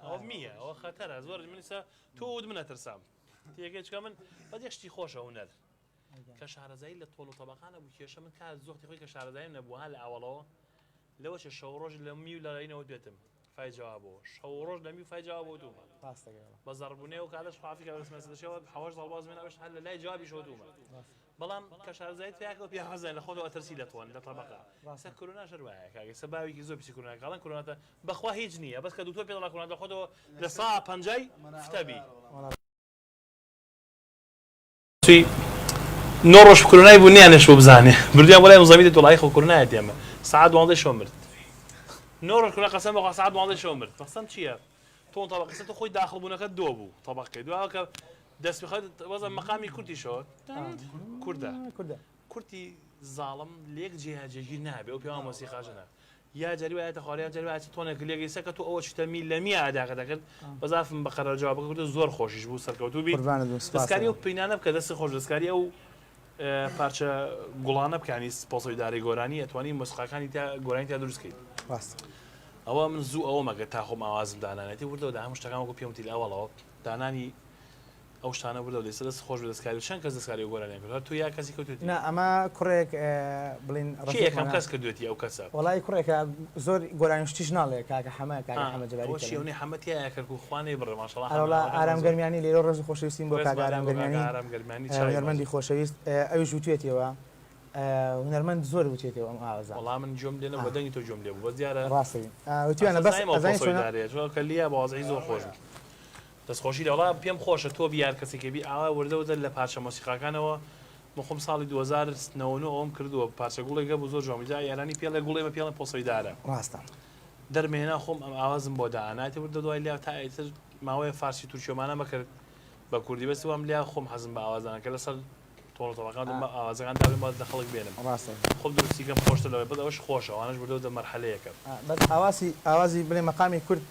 ئەو میە ئەوە خەتەرە زۆر منیسا تۆ منە ترسام تێگەی چکە من بەدێشتی خۆشە هونەر کە شارەزایی لە تۆڵ و تەبەقانە بوو کێشە من کا زۆختی خۆی کە شارەزاییم نەبووها لە ئەوڵەوە لەوە چ شەو ڕۆژ لە می و لەڕینەوە دوێتم فای جوابەوە شەو ڕۆژ لە می و فای جوابەوە دوومە بە زەڕبوونێ و کاتەش خافی کە بەسمەسەدەشەوە حەوەش دەڵباز من ئەوش هەر لە لای جوابی شەوە دوومە بەڵام کە شارەزایت پیاکەوە پیا حەزای لە خۆتەوە تەرسی دەتوان لە تەبەقا سە کۆرۆنا شەر وایە کاگە سەباوێکی زۆر پیسی کۆرۆنا کاڵەن کۆرۆناتە بەخوا هیچ نییە بەس کە دوو تۆ پێدەڵا کۆرۆنا لە خۆتەوە لە سا پەنجای فتەبی نۆ ڕۆژ کۆرۆنای بوو نیانێش بۆ بزانێ بردیان بۆ لای نزامی دەوڵای خۆ کۆرۆنایەت ئێمە سعات 12 شەو مرد نۆ ڕۆژ کۆرۆنا قەسەم بەخوا سعات 12 شەو مرد قەسەم چییە تۆ تەبەقەی تۆ خۆی داخڵبوونەکەت دۆ بوو تەبەقەی دوای کە دەست بخەوێت وەزە مەقامی کورتیشەوە کوردە کورتی زاڵم لێک جێهاجێگیر نابێ ئەو پێوان مۆسیقاژەنە یا جاری وایەتە خواریا جاری وایەتی تۆنێک لێگەی سەکە تۆ ئەوە چتەمی لە می ئاداکە دەکرد بەزافم بە قەرار جوابەکە کورد زۆر خۆشیش بوو سەرکەوتوو بی دەستکاری ئەو پەینانە بکە دەستی خۆش دەستکاری ئەو پارچە گوڵانە بکانی پۆسەی دارەی گۆرانی ئەتوانی مۆسیقاکانی تا گۆرانی تا دروستکەیت ئەوە من زوو ئەوە مەگە تا خۆم ئاوازم دانانێتی وردەوە دا هەموو شتەکان وەکو پێم وتی ئەوڵەوە دانانی ئەو شتانە بردەوە دەست دەست خۆش دەستکاری چەند کەس دەستکاری گۆرانیان کرد تو یا کەسی کەوتوتی نا ئەمە کوڕێک بڵین یەکەم کەس کردوێتی ئەو کەسە وڵی کوڕێکە زۆر گۆرانی شتیش ناڵێ کاکە حەمە کاکە حەمە جەباری شیونی حەمەتیایە کرد و خوانەی بڕێ ماشەڵڵا هەڵا ئارامگەرمیانی لێرە ڕۆژ خۆشەویستیم بۆ کاکە ئارامگەرمیانی هونەرمەندی خۆشەویست ئەویش وتوێتەوە هونەرمەند زۆر وتێتەوە ئەم ئاوازە وەڵام من جۆم لێنە بە دەنگی تۆ جۆم لێ بوو بەس دیارە ڕاستی وتیانە بەس کە لیە بەوازەی زۆر خۆش دەستخۆشی لەوڵا پێم خۆشە تۆ بیار کەسێکی بی ئاوا وردەوە لە پارچە مۆسیقاکانەوە مخم ساڵی 2009 ئەوم کردووە پارچە گوڵێکە بوو زۆر جۆمیدا یارانی پێڵێ گوڵێمە پێڵێن پۆسەیدارە ڕاستە دەرمێنا خۆم ئەم ئاوازم بۆ داهاناتی وردە دوای لیا تا ئیتر ماوەیە فارسی تورکیۆمانە مەکرد بە کوردی بەسی وام لیا خۆم حەزم بە ئاوازانەکە لەسەر تۆڵەتەوەکان ئاوازەکان داوێن بە دەخەڵک بێنم خۆم دروستیکەم خۆشتە لەوێ بەد ئەوش خۆشە ئەوانەش بردەوە دە مەرحەلەیەکە بەس ئاوازی بڵێ مەقامی کورد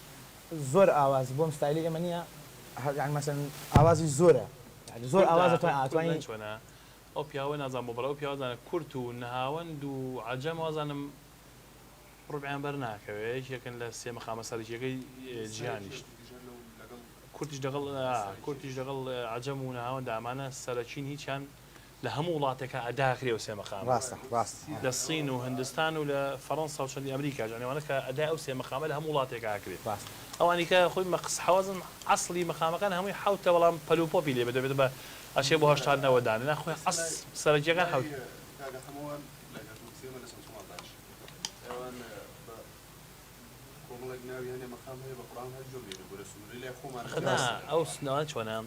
زۆر ئاواز بۆم ستایلی ئێمە نییە يعني مثلا ئاوازی زۆرە زۆر ئاوازە ئاتوانی چۆنە ئەو پیاوە نازان بۆ بەڵەو پیاوەزانە کورت و نەهاوەند و عەجەم وازانم ڕوبیان بەر ناکەوێت یەکن لە سێ مەقامە سەرکیەکەی جیهانیش کورتیش لەگەڵ عەجەم و نەهاوەند ئەمانە سەرەکین هیچیان لە هەموو وڵاتێکە ئەداکرێ و سێ مەقام لە سین و هندستان و لە فەڕەنسا و چەندی ئەمریکا جانێوانە کە ئەدای ئەو سێ مەقامە لە هەموو وڵاتێکە ئاکرێت ئەوانی کە خۆی مەقس حەوازن عەسڵی مەقامەکان هەمووی حەوتە بەڵام پەلوپۆپی لێ دەبێت بە ئەشێ بۆ هەشتانەوە دانێ ناخۆی عەس سەرەکیەکان حەوت ئەو سنەوە چۆنە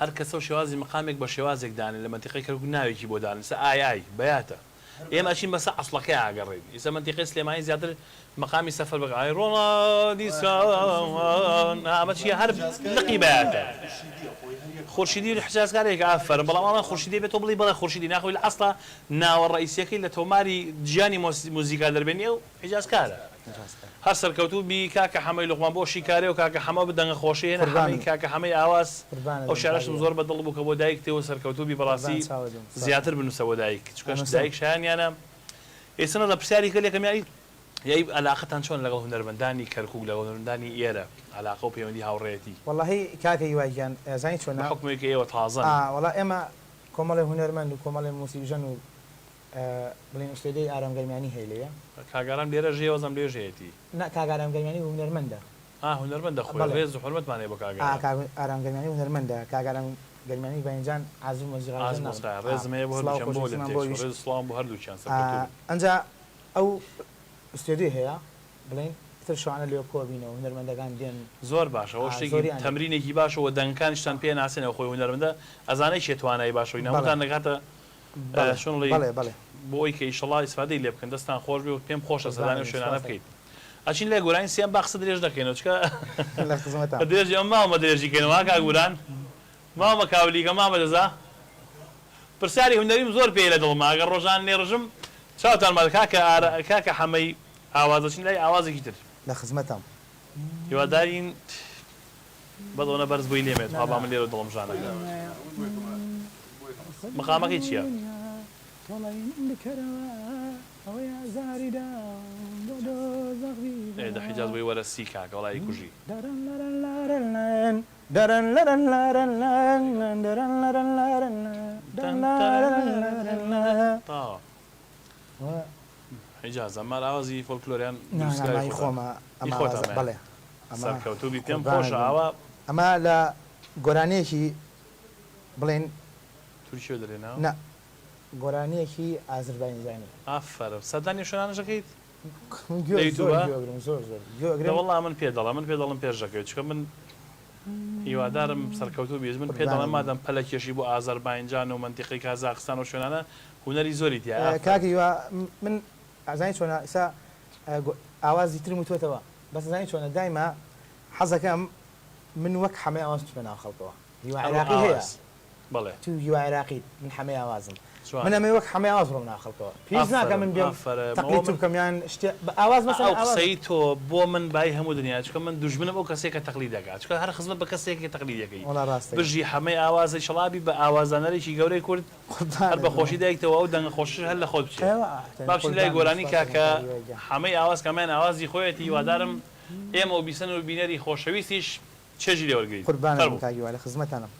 هەر کەسە و شێوازی مەقامێک بە شێوازێک دانێ لە منتیقی کەرگ ناوێکی بۆ دانێ سە ئای بەیاتە ئێمە ئەچین بەسە عەسڵەکەی ئاگەڕێن ئیسە منتیقی سلێمانی زیاتر مەقامی سەفەر بەگە ئای ڕۆڵادیسان ئەمە چیە هەر لقی بەیاتە خورشیدی و حجازکارێک ئافەرن بەڵام ئەمە خورشیدی بێت تۆ بڵی بەڵێ خورشیدی ناخۆی لە ئەسڵا ناوە ڕئیسیەکەی لە تۆماری گیانی مۆزیکا دەربێنیە و حجازکارە هەر سەرکەوتوو بی کاکە حەمەی لوقمان بۆ شیکارێ و کاکە حەمە بدەنگە خۆشی هێنە حەمەی کاکە حەمەی ئاواز ئەو شارەشم زۆر بەدڵ بوو کە بۆ دایک تێوە سەرکەوتوو بی بەڕاستی زیاتر بنووسەوە دایک چکەش دایک شایانیانە ئێستا لە پرسیاری کەلێکم یای علاقەتان چۆن لەگەڵ هونەرمەندانی کەرکووک لەگەڵ هونەرمەندانی ئێرە علاقە و پەیوەندی هاوڕێتی وەڵاهی کاکە هیواگیان زانی چۆنە حکومێکی ئێوە تازەن وەڵا ئێمە کۆمەڵی هونەرمەند و کۆمەڵی موسیقیژن و بڵین ئوستێدەی ئارامگەرمیانی هەیە کاگەران لێرە ژێوەزم لێ ژێتی نا کاگە ئارامگەرمیانی هونەرمەندە هونەرمەندە خۆی ڕێز و حورمەتمانێ بۆ کاگە ئارامگەرمیانی هونەرمەندە کاگەران گەرمیانی بەینجان عازم وەزیغان ڕێزمەیە بۆ سڵام بۆ هەردووچیان ئەنجا ئەو ئوستێدی هەیە بڵین تر شوانە لێ کۆبینەوە هونەرمەندەکان دێن زۆر باشەوە شتێکی تەمرینێکی باشەوە دەنگکانیشتان پێ ناسێنەوە خۆی هونەرمەندە ئەزانەی شێتوانایی باشەوەی نەمەتان نەکاتە شڵی بۆی کە ئیشەڵا ئیسفادەی لێ بکەن دەستان خۆش بێ و پێم خۆشە سەدانی و شوێنانە بکەیت ئەچین لە گۆرانی سیان باخسە درێژ دەکەینەوە چکە درێژی ئەم ماوەمە درێژی کەینەوە کاگوران ماوەمە کاولیکە مامە دەزا پرسیاری هونەریم زۆر پێ لە دڵما ئەگەر ڕۆژان نێڕژم چاوتان مال کاکە حەمەی ئاوازەچین لای ئاوازێکی تر لە خزمەتم هیوادارین بەڵۆنە بەرز بووی لێمێت با من لێرە دڵم ژانەکە مقامەکەی چییە؟ دە حیجاز بووی وەرە سی کاکە وڵی کوژی حیجاز ئەمە ئاوازی فۆلکلۆریان بەڵێ سەرکەوتوبی پێم خۆشە ئاوا ئەمە لە گۆرانەیەکی بڵێن تورکیە دەرێنەوە نە گۆرانەیەکی ئازربایجانی ئافرە سەردانی شوێنانەژەکەیت زۆر وەڵام من پێ دەڵام من پێ دەڵم پێشەکەوت چکە من هیوادارم سەرکەوتوو بیز من پێ دەڵێم مادەم پەلە کێشی بۆ ئازەربایجان و منتیقی کازاخستان و شوێنانە هوەری زۆری تیا کاکی من ئازانی چۆنە ئێستا ئاوازی ترم و تۆتەوە بەس زانی چۆنە دایما حەزەکەم من وەک حەمەی ئاواز بێ ناو خەڵکەوە هیوا عێراقی هەیە بەڵێ تو هیوا عێراقی من حەمەی ئاوازم من ئەمە وەک حەمەی ئاواز بڕۆم ناو خەڵکەوە پێویست ناکە من بێم تەقلیدت بکەمیان ئاواز مەسەلا ئەو قسەی تۆ بۆ من بای هەموو دنیا چکە من دوژمنم ئەو کەسێکە تەقلید دەکات چکە هەر خزمەت بە کەسێکی تەقلید دەکەی بژی حەمەی ئاوازی شەڵابی بە ئاوازانەرێکی گەورەی کورد هەر بە خۆشی دایکتەوە ئەو دەنگە خۆشش هەر لە خۆت بچێت بابچی لای گۆرانی کاکە حەمەی ئاواز کەمیان ئاوازی خۆیەتی هیوادارم ئێمە و بیسەن و بینەری خۆشەویستیش چێژی لێوەرگیت قوربانم کاگیوا لە خزمەتانم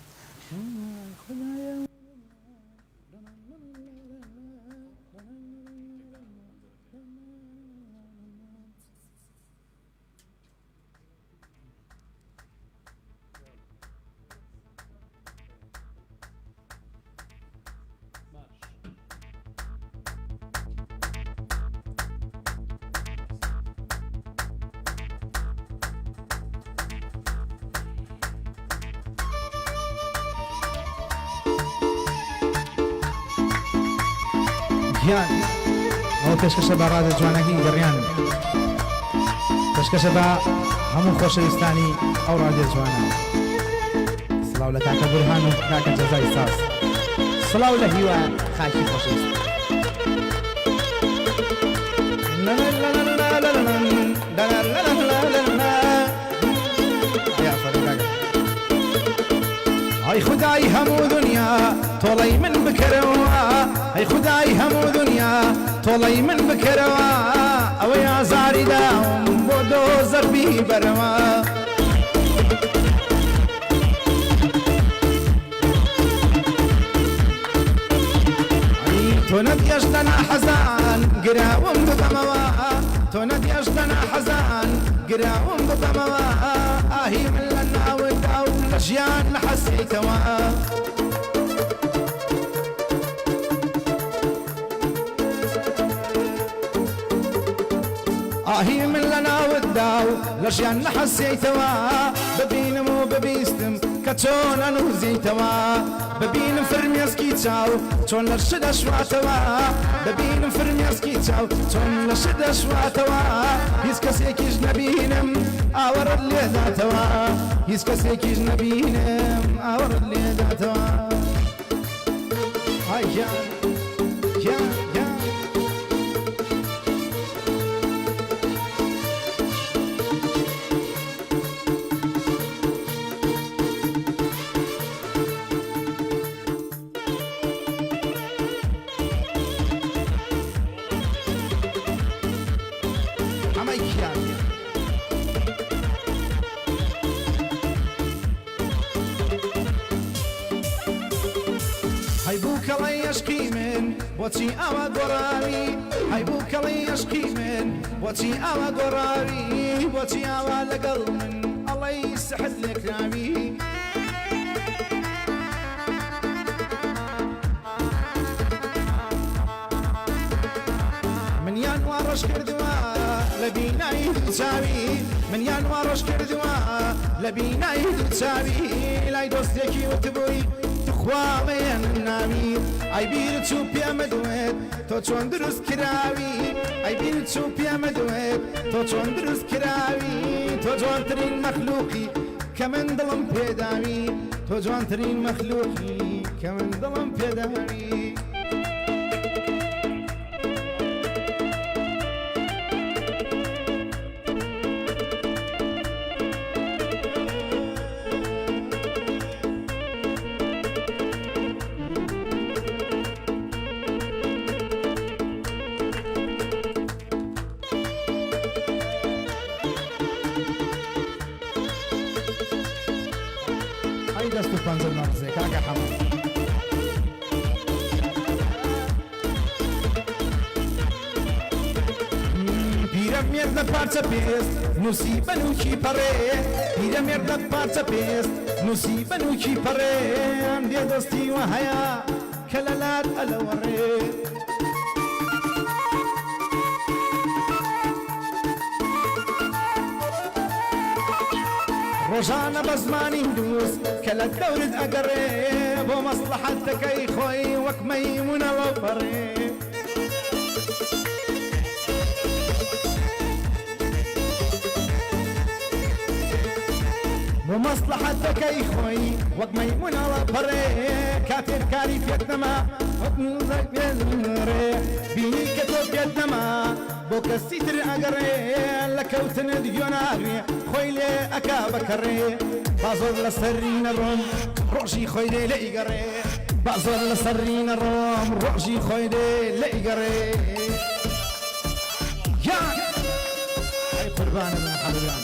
گیان ئەو پێشکەشە بە ڕادە جوانەکەی گەڕیانم پێشکەشە بە هەموو خۆشەویستانی ئەو ڕادە جوانە سڵاو لە کاکە بورهان و کاکە جەزای ساز سڵاو لە هیوا خاکی خۆشەویست ئەی خودای هەموو دنیا تۆڵەی من بکەرەوە ئەی خودای هەموو دنیا تۆڵەی من بکەرەوە ئەوەی ئازاری داوم بۆ دۆزەر بیبەرەوە تۆ نەدیەشتەنا حەزان گراوم ببەمەوە تۆ نەدیەشتەنا حەزان گراوم ببەمەوە ئاهی من لە ناوتدا و لە ژیان لە حەسیتەوە ئاهی من لە ناوتدا و لە ژیان لە حەسیتەوە ببینم و ببیستم کە چۆن ئەنووزیتەوە ببینم فرمێسکی چاو چۆن لە شدە شواتەوە ببینم فرمێسکی چاو چۆن لە شدە شواتەوە هیچ کەسێکیش نەبینم ئاوەڕت لێداتەوە هیچ کەسێکیش نەبینم ئاوەڕت لێداتەوە ئای گیان گیان گیان بۆچی ئەوە گۆڕاوی هەی بوو کەڵی عشقی من بۆچی ئەوە گۆڕاوی بۆچی ئاوا لەگەڵ من ئەڵەی سەحت لێکراوی منیان وا ڕەش کردووە لە بینایی دووچاوی منیان وا ڕەش کردووە لە بینایی دووچاوی لای دۆستێکی وتبووی خواڵێن ناوی ئەی بیر چوو پێمە دوێت تۆ چۆن دروست کراوی ئەی بیر چوو پێمە دوێت تۆ چۆن دروست کراوی تۆ جوانترین مەخلوقی کە من دڵم پێداوی تۆ جوانترین مەخلوقی کە من دڵم پێداوی دەست و پەنجە مەڕزێ کاکە حەمە پیرەمێرد لە پارچە پێست نووسی بەنووکی پەڕێ پیرەمێرد لە پارچە پێست نووسی بەنووکی پەڕێ ئەم دێ دەستی وە هەیە کە لە لات ئەلەوەڕێ ڕۆژانە بە زمانی دروست کە لە دەورت ئەگەڕێ بۆ مەسلحەتەکەی خۆی وەک مەیمونەوە پەڕێ بۆ مەسلحەتەکەی خۆی وەک مەیمونەوە پەڕێ کاتێک کاری پێت نەما وەک موزەک پێزڕێ بینی کە تۆ پێت نەما بۆ کەسی تر ئەگەڕێ لە کەوتنت گوێ ناگرێ خۆی لێ ئەکا بەکەڕێ با زۆر لە سەری نەڕۆم ڕۆژی خۆی لێ لە ئیگەڕێ با زۆر لە سەری نەڕۆم ڕۆژی خۆی لێ لە ئیگەڕێ یان ئەی قوربانە من حەمدان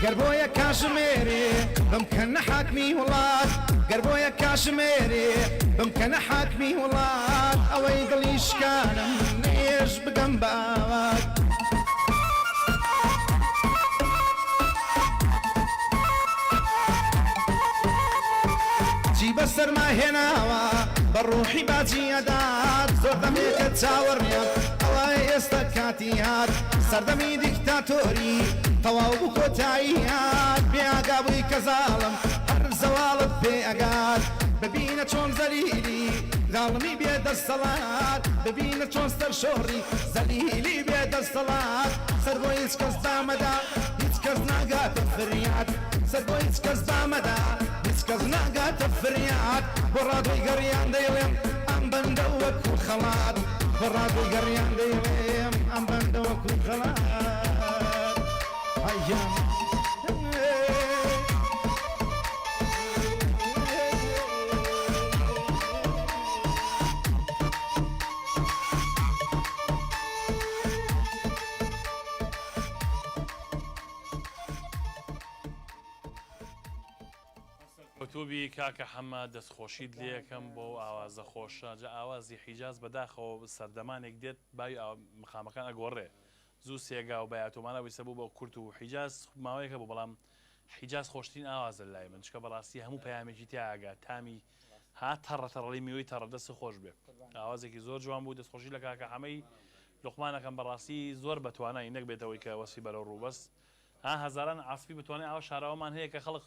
گەربۆیە کاشمێرێ بمکەنە حاکمی وڵات گەربۆیە کاشمێرێ بمکەنە حاکمی وڵات ئەوەی دڵی شکانم نێژ بگەم باوات جی بەسەرما هێناوە بە ڕوحی باجی ئەدات زۆر دەمێکە چاوەڕێم ئەوە ئێستا کاتی هات سەردەمی دیکتاتۆری تەواو بوو کۆتایی هات بێئاگا بووی کە زاڵم هەر زەواڵت پێ ئەگات ببینە چۆن زەلیلی زاڵمی بێدەسەڵات ببینە چۆن سەرشۆڕی زەلیلی بێدەسەڵات سەر بۆ هیچ کەس دامەدا هیچ کەس ناگاتە فریاد سەر بۆ هیچ کەس دامەدا هیچ کەس ناگاتە فریاد بۆ ڕادۆی گەڕیان دەیڵێم ئەم بەندە وەکو خەڵات بۆ ڕادۆی گەڕیان دەیڵێم ئەم بەندە وەکو خەڵات هەیام کەوتوبی کاکە حەمە دەستخۆشیت لێکم بۆ ئاوازە خۆشە جا ئاوازی حیجاز بەداخەوە سەردەمانێک دێت بای مخامەکان ئەگۆڕێ زوو سێگا و بەیاتۆمانە ویسە بوو بە کورت و حیجاز ماوەیەکە بۆ بەڵام حیجاز خۆشترین ئاوازە لای من چکە بەڕاستی هەموو پەیامێکی تیاگا تامی ها تەڕەتەڕەڵی میوەی تەڕەدەست خۆش بێ ئاوازێکی زۆر جوان بوو دەستخۆشی لە کاکە حەمەی لوقمانەکەم بەڕاستی زۆر بەتوانای نەک بێتەوەی کە وەسی بەرەو ڕووبەست ها هەزاران عاسپی بتوانێت ئاوا شاراوەمان هەیە کە خەڵک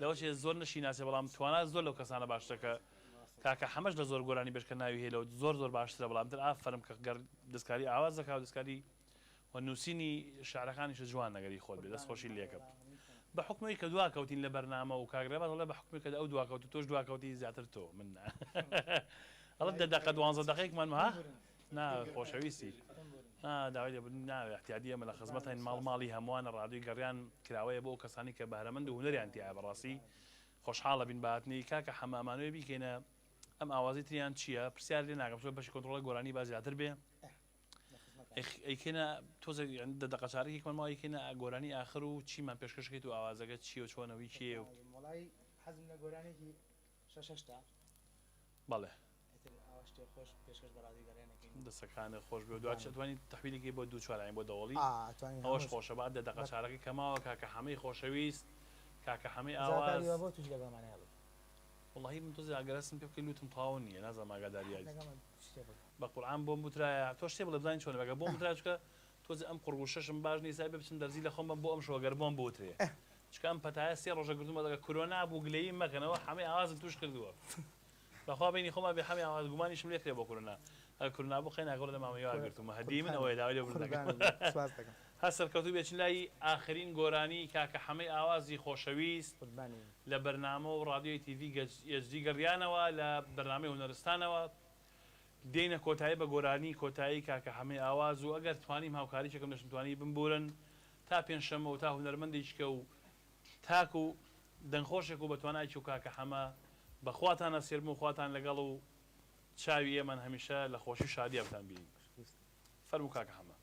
لەوەشێ زۆر نشیناسێ بەڵام توانە زۆر لەو کەسانە باشتەکە کاکە حەمەش لە زۆر گۆرانی بێشکە ناوی هەیە لەوە زۆر باشترە بەڵام در ئافرم کە دەستکاری ئاواز دەکا و دەستکاری و نووسینی شعرەکانیش جوان نەگەری خۆت بێ دەستخۆشی لێکە بە حکمەوەی کە دواکەوتین لە بەرنامە و کاگرێبات هەڵێ بە حکمی کە ئەو دواکەوت تۆش دواکەوتی زیاتر تۆ من هەڵە دەقە 12 دقەیەکمان ها نا خۆشەویستی داوای لێبوردن ناوێ احتیادی ئەمە لە خزمەتین ماڵی هەمووانە ڕادیۆی گەڕیان کراوەیە بۆ ئەو کەسانی کە بەهرەمەند و هونەریان تیا بەڕاستی خۆشحاڵە بین باتنی کاکە حەمامانوێ بیکەینە ئەم ئاوازی تریان چییە پرسیار لێ ناکەم بەشی کۆنتڕۆڵە گۆرانی با زیاتر بێ ئەیکەنە تۆزە دەقەچارێکی کۆنماوە ئەیکەنە گۆرانی آخر و چیمان پێشکەشکەیت و ئاوازەکە چی و چۆنەوەی چیە و وڵی حەزم لە گۆرانێکی شەشتا بەڵێ خۆش پێشکەش بەڕادی گەڕێنەکەین دەستەکانە خۆش بێ دوات توانانی تەحویلێکی بۆ دوو چوارین بۆ دەوڵی ئەوەش خۆشە بعد دەقەچارەکەی کەماوە کاکە حەمەی خۆشەویست کاکە حەمەی ئاواز بۆ توش لەگەڵمانە هەڵ والله من تۆزی ئاگەرەسم پێ بکەی لوتم تەواو نییە نازانم ئاگاداریای بە قورئان بۆم بوترایە تۆ شتێ بڵێ بزانین چۆنە بەگە بۆم بوترا چکە تۆزی ئەم قوڕگوشەشم باش نیست بێ بچم دەرزی لە خۆم بۆ ئەم شۆگەر بۆم بوترێ چکە ئەم پەتایە سێ ڕۆژە گرتومە دەگە کۆرۆنا بوو گلەیی مەکەنەوە هەمەی ئاوازم توش کردووە بەخوا بینی خۆما بێ هەمی ئاواز گومانیشم لێ کرێ بۆ کۆرۆنا ئەگە کۆرۆنا بوو خەی ناگەڕ لە مامەیەوە گرتومە هەدی من ئەوەیە داوای لێ بردەکەم ها سەرکەوتوو بێچین لای ئاخرین گۆرانی کاکە حەمەی ئاوازی خۆشەویست لە بەرنامە و ڕادیۆی تیڤی ئێچدی گەڕیانەوە لە بەرنامەی هونەرستانەوە دێنە کۆتایی بە گۆرانی کۆتایی کاکە حەمەی ئاواز و ئەگەر توانیم هاوکاریشەکەم دەشتوانی بمبورن تا پێنجشەممە و تا هونەرمەندێککە و تاک و دەنگخۆشێک و بەتوانایکی و کاکە حەمە بەخواتانە سێرم و خواتان لەگەڵ و چاوی ئێمە هەمیشە لە خۆشی شادی ئەتان بین فەرموو کاکە حەمە.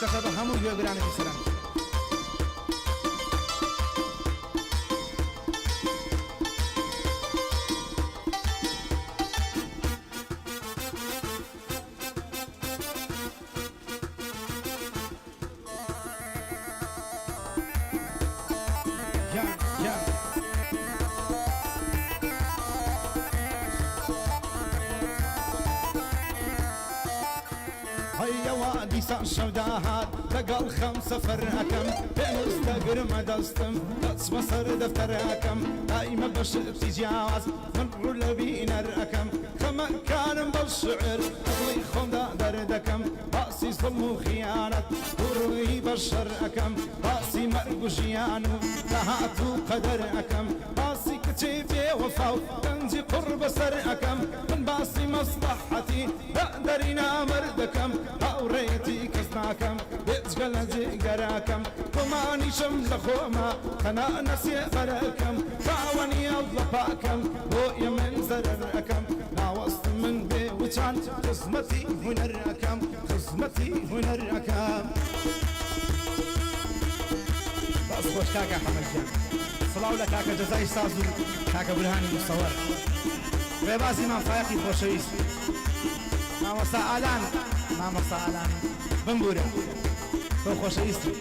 تشتغل همون جوگرانی بسرم. دیسان شەوداهات لەگەڵ خەم سەفەرەکەم پێنووسدەگر مەدەستم دەچ بەسەر دەفتەرەکەم دایمە بەشتی جیاواز من ڕوو لە بینەرەکەم خەمەکانم بەو شعر دڵی خۆمدا دەردەکەم باسی زڵم و خیانەت ڕووی بەشەر ئەەکەم باسی مەرگ و ژیان و داهات و قەدەر ئەەکەم باسی کچی بێوەفا و گەنجی قوڕ بەسەر ئەەکەم من باسی مەسلەحەتی دەری نامەردەکەم هاوڕێتی کەس ناکەم بێجگە لە جێگەراکەم گومانیشم لە خۆمە تەنانە سێبەرەکەم خاوەنی ئەڵ لە پاکەم بۆیە من زەرەر ئەەکەم ناوەست من بێ وچان خزمەتی هونەر ئەەکەم خزمەتی هونەر ئەەکەم. باس خۆش کاکە حەمەدجان سڵاو لە کاکە جەزای ساز و کاکە بورهانی مستەوەر ڕێبازی مامفایەقی خۆشەویست مامۆستا ئالان مامۆستا ئالان بمبورە تۆ خۆشەویستی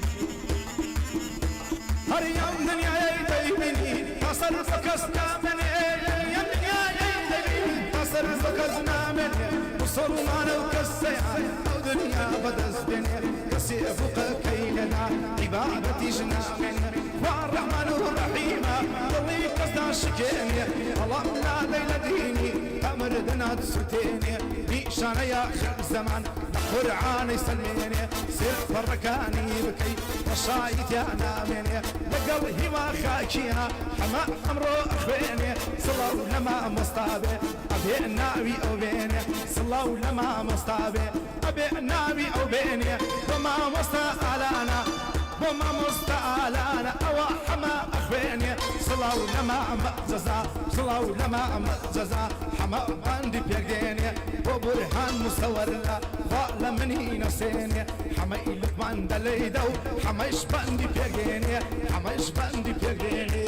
هەریەم دنیای دەیبینی تاسەر بە کەس نامێنێ هەریەم دنیای دەیبینی تاسەر بە کەس نامێنێ مسڵمانە و کەسەیان ئەو دنیا بەدەست بێنێ کەسێ فوقەکەی لەنا عیبادەتیش نامێنێ وا ڕەحمان و ڕەحیمە دڵی کەس ناشکێنێ هەڵام نادەی لە دینی ئەمردنات سوتێنێ نیشانەیە خەر زەمان قورعانەی سەلمێنێ سێفەڕەکانی بکەی ڕەشایەتیان نامێنێ لەگەڵ هیوا خاکیە هەمە ئەمڕۆ ئەخوێنێ سڵاو لە مامۆستابێ ئەبێ ناوی ئەو بێنێ سڵاو لە مامۆستابێ ئەبێ ناوی ئەو بێنێ بۆ مامۆستا ئالانە بۆ مامۆستا ئالانە ئەوە هەمە ئەخوێنێ سڵاو لە مامەجەزا سڵاو لە مامەجەزا هەمە باندی پێگەێنێ بۆ بورهان مستەوەرە خوا لە منی نەسێنێ هەمەی لقمان دەلەیدە و هەمەش باندی پێگەێنێ هەمەش باندی پێگەێنێ.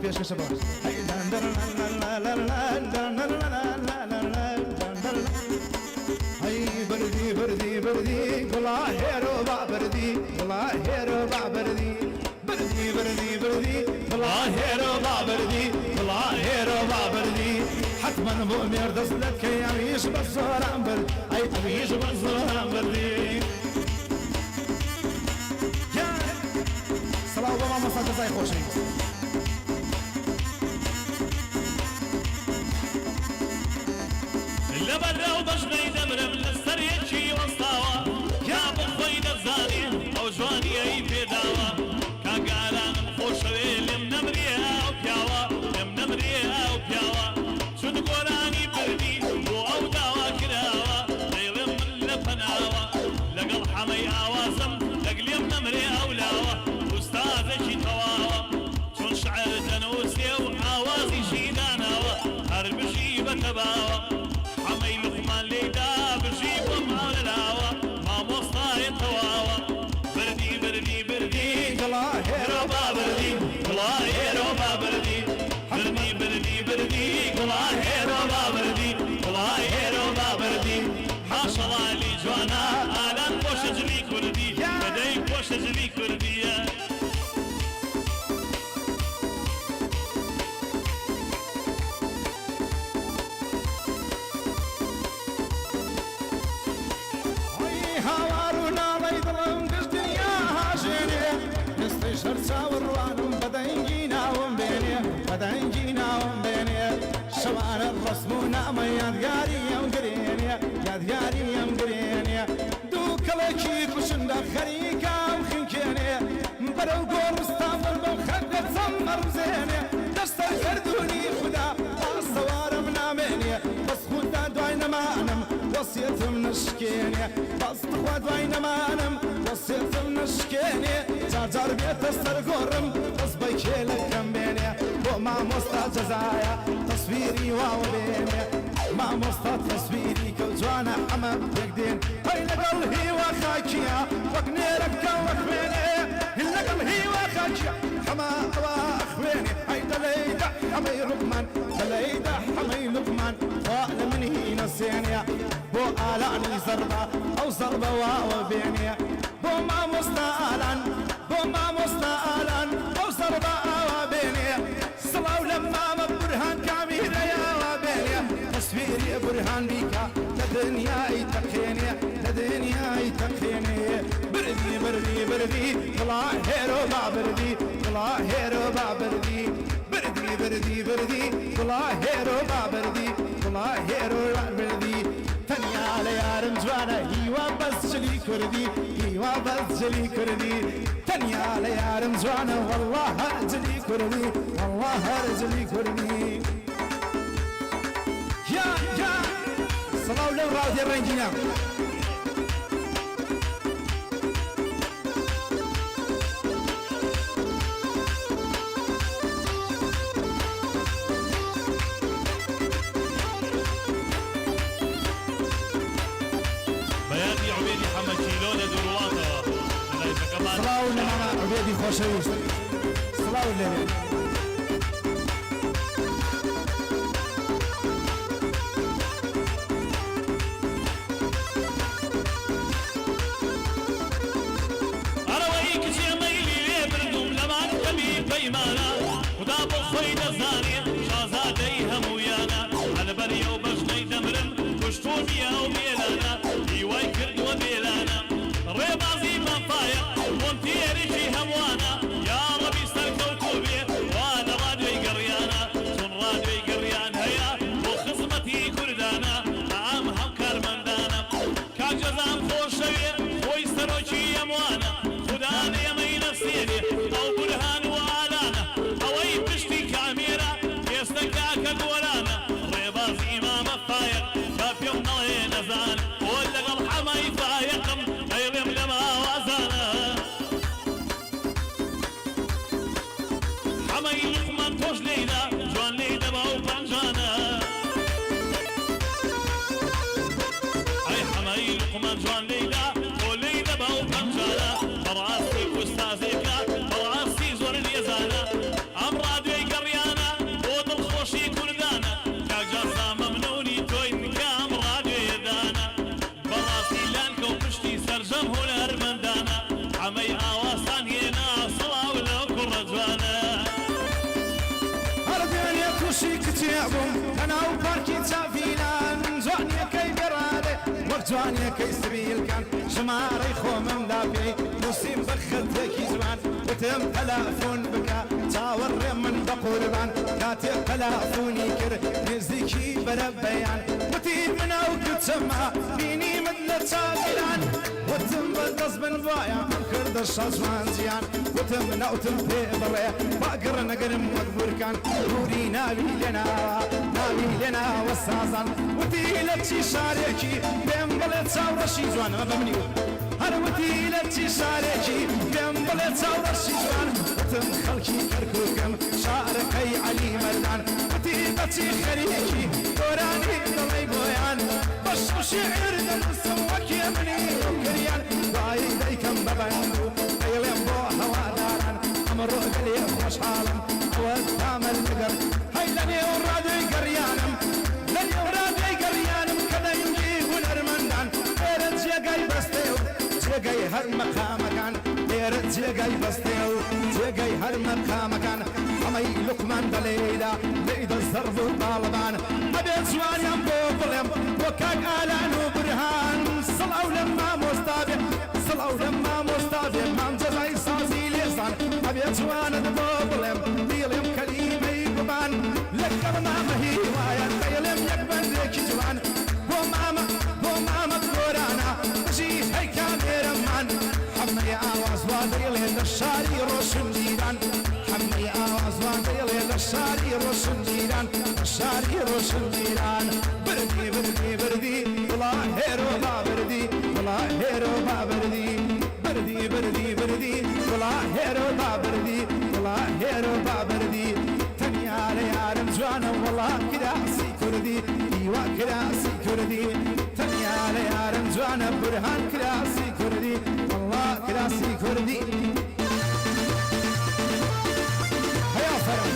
پێشکەشە بە بردی بردی بردی گوڵا هێرۆ با بردی گوڵا هێرۆ با بردی بردی بردی بردی گوڵا هێرۆ با بردی گوڵا هێرۆ با بردی حتما بۆ مێر دەست دەکەی ئەویش بە زۆران برد ئەی ئەویش بە زۆران بردی. سڵاو بۆ مامۆستا جەزای خۆشەویست لەبەرەو بەشنەی دەمرم لەسەر یەکی وەستاوە یا بخۆی دەزانێ ئەو جوانیەی پێ گڵا هێرۆ بابردی گڵا هێرۆ بابردی بردی بردی بردی گڵا هێرۆ بابردی گڵا هێرۆ بابردی حاشەڵالی جوانە ئالان پۆشەجلی کوردی بەدەی پۆشەجلی کوردیە چاوەڕوانم بەدەنگی ناوم بێنێ بەدەنگی ناوم بێنێ شەوانە ڕسم و نامە یادگاری ئەم گرێنێ یادگاری ئەم گرێنێ دوو کەڵێکی کوشندە خەریکام خنکێنێ بەرەو گۆڕستان بەو خەکە چەم مەڕزێنێ دەستە گەردوونی خوددا ئاسەوارم نامێنێ بەس خوددا دوای نەمانم وەسیەتم نشکێنێ بەس بخوا دوای نەمانم وەسیەتم نشکێنێ جار بێتە سەرگۆڕم بەس بەی کێلەکەم بێنێ بۆ مامۆستا جەزایە تەسویری واوە بێنێ مامۆستا تەسویری کەو جوانە ئەمە پێکدێن هەی لەگەڵ هیوا خاکیە وەک نێرەکە وە خوێنێ لەگەڵ هیوا خاکیە هەما ئەوە خوێنێ هەی دەلەیدا هەمەی ڕوقمان دەلەیدا هەمەی لوقمان وا لە منی نەسێنێ بۆ ئالانی زەربە ئەو زەربە واوە بێنێ بۆ مامۆستا ئالان بۆ مامۆستا ئالان ئەو زەربە ئاوا بێنێ سڵاو لە مامە بورهان کامیرەیاوا بێنێ تەسویری بورهان بیکە لە دنیای تەقێنێ لە دنیای تەقێنێ بردی بردی بردی گڵا هێرۆ بابردی گڵا هێرۆ بابردی بردی بردی بردی گڵا هێرۆ بابردی گڵا هێرۆ بابردی تەنیا لە یارم جوانە هیوا بەس جلی کوردی هیوا بەس جلی کوردی تەنیا لە یارم جوانە وەڵڵا هەر جلی کوردی وەڵڵا هەر جلی کوردی یا یا سڵاو لەو ڕاودێ ڕەنگینە سڵاو لەمانە عوبێدی خۆشەویست سڵاو لەوێ ئەرەوەی کچێ مەیلی لێ بردوم لەمان کەمی پەیمانە خدا بۆ خۆی دەزانێ شازادەی هەموویانە هەلبەریە و بەژنەی دەمرم کوشتۆمیە و بێلانە هیوای کردووە بێلانە ڕێبازی مەفایە بۆم تێریشی هەمووانە یا ڕەبی سەرکەوتوو بێ وا لە ڕادیۆی گەڕیانە چون ڕادیۆی گەڕیان هەیە بۆ خزمەتی کوردانە ئام هەم کارمەندانە کاک جەزام خۆشەوێ خۆی سەرۆکی هەمووانە خوددا لێمەی نەسێنێ ئەو بورهان و ئالانە ئەوەی پشتی کامێرە ئێستا کاکە گۆرانە ڕێبازی مامە فایق با پێم نەڵێ نەزان بۆ لەگەڵ حەمای فایقم ئەیڵێم لە ماوازانە حەمای لوقمان تۆش لێیدا جوان لێی دەبا و پەنجانە ئەی حەمای لوقمان جوان لێیدا تۆ لێی دەبا و پەنجانە بەڕاستی ئوستازێکە بەڕاستی زۆر لێزانە ئەم ڕادیۆی گەڕیانە بۆ دڵخۆشی کوردانە کاک جەزا مەمنوونی تۆی نکام ڕادیۆیەدانە بەڕاستی لانکە و پشتی سەرجەم هونەرمەندانە حەمەی ئاواسان هێنا سڵاو لەو کوڕە جوانە هەردێنێ تووشی کچێ بووم لەناو پارکی چاڤینان جوانیەکەی گەڕارێ وەک جوانیەکەی سبیلکان ژمارەی خۆممدا پێی نووسیم بە خەتێکی جوان وتم تەلەفۆن بکە چاوەڕێ من بە قوربان کاتێ تەلەفۆنی کرد نزیکی بەرە بەیان وتی منە و کچەمە بینی من لە چاڤینان وتم بەدەست بن وایە کردە شەزوان جیان وتم نەوتم پێ بڵێ باگڕ نەگەرم وەک بورکان ڕووری ناوی لێناوە ناوی لێناوە سازان وتی لە چی شارێکی پێم بڵێ چاوڕەشی جوانە بە منی هەروتی لە چی شارێکی پێم بڵێ چاوڕەشی جوان وتم خەڵکی کەرکووکم شارەکەی عەلی مەردان وتی بە چی خەریکی گۆرانی دڵی بۆیان بەش و شێعر دەنووسم وەکێ منی کریان وای دەیکەم بەبەند و ئەیڵێم بۆ هەواداران خوشحالم أود تعمل نقر هاي لني ورادي قريانم لني ورادي قريانم كذا يمجي ونرمندان غيرت جيقاي بستيو جيقاي هر مقامكان غيرت جيقاي بستيو جيقاي هر مقامكان حمي لقمان دليدا ليدا الزرب طالبان أبيت جواني أم بوبلم وكاك آلان وبرهان صلعوا لما مستابع صلعوا لما مستابع مام جزاي سازي ليسان أبيت جواني بوبلم ديلم كلمة يقبان لك ماما هي وايا ديلم يقبان ديك جوان بو ماما كورانا جي هاي كاميرا مان حمي آواز واديلين الشاري روشن جيران حمي آواز واديلين الشاري روشن جيران الشاري روشن جيران بردي بردي بردي والله هيرو با بردي والله هيرو با بردي بردي بردي بردي والله هيرو با بردي والله هيرو با بردي تنيا ليارم جوانا والله كراسي كردي ايوا كراسي كردي تنيا ليارم جوانا برهان كراسي كردي والله كراسي كردي هيا فرم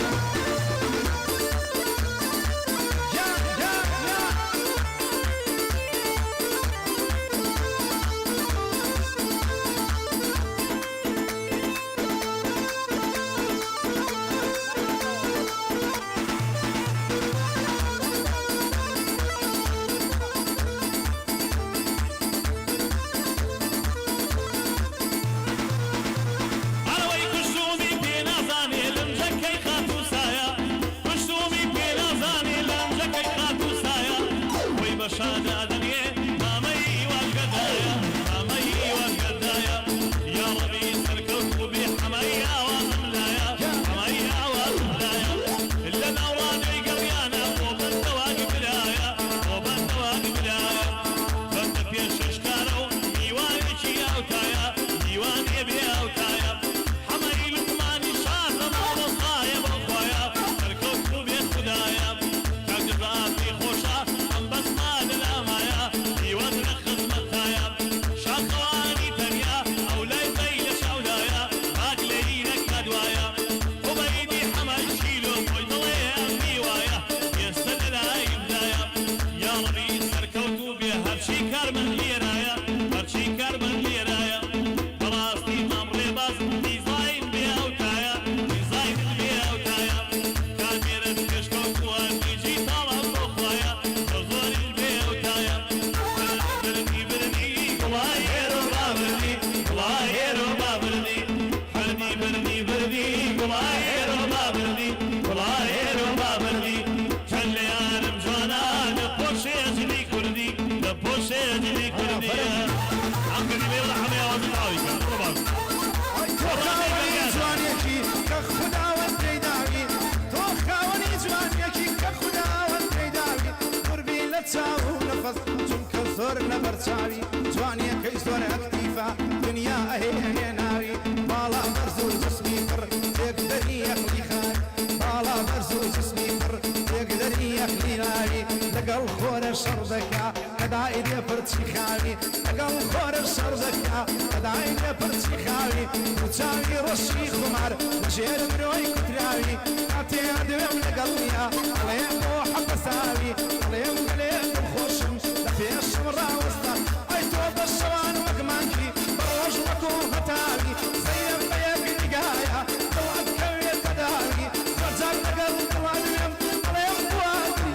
برچاوی جوانی کی زور اکتیفا دنیا اهی ناوی بالا برزو جسمی پر یک دری اخلی خان بالا برزو جسمی پر یک دری اخلی ناوی لقل خور شرزکا کدای دی پرچی خاوی لقل خور شرزکا کدای دی پرچی خاوی وچاوی رشی خمار جیر مروی کتراوی اتی ادویم لقلیا علیم و حق ساوی علیم علیم خوشم لفیش مراوستا ای تو بشوان وقمانکی بروش وکو هتاوی زیم بیگ نگایا طلعت کوی تداوی زرزار لقل طلعویم علیم بوادی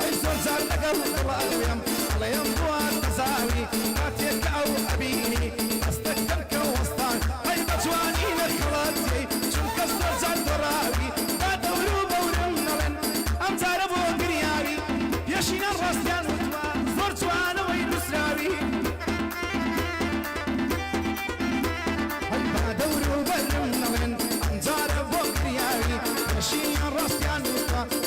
ای زرزار لقل طلعویم علیم بواد تزاوی اتیک او ابینی استکترک وسطان ای بجوانی نخلطی چونک زرزار دراوی بادورو بورم نلن ام تاربو گریاوی پیشین راستیان زور جوان وی نسراوی ای بادورو بورم نلن ام تاربو گریاوی پیشین راستیان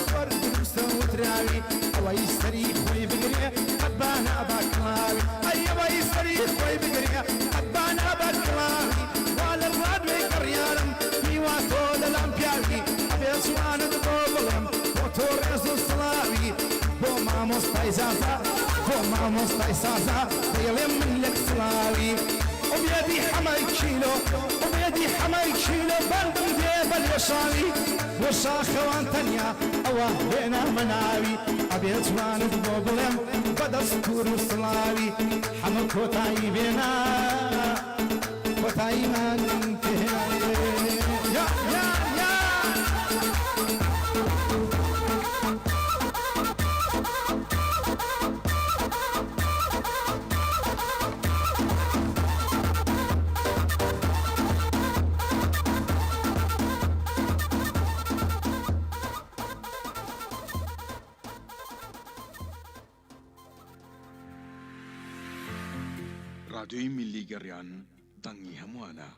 زور نسراوی اوی سری خوی بگریه ابانا باکلاوی ای اوی سری خوی بگریه ابانا باکلاوی والا الرادوی قریانم میواتو للامپیاوی ابی جوان دبوبلم موتور ازو صلاوی بوما مستيزازا بوما مستيزازا بيلم من لك صلاوي وبيدي حماي كيلو وبيدي حماي كيلو بندم دي بلي خۆشاوی بۆ شاخەوان تەنیا ئەوە لێنە مەناوی ئەبێ جوانت بۆ بڵێم بەدەست کوور و سڵاوی هەموو کۆتایی بێنا کۆتاییمان پێهێنا یا یا یا رادیۆی میلی گەڕیان دەنگی هەمووانە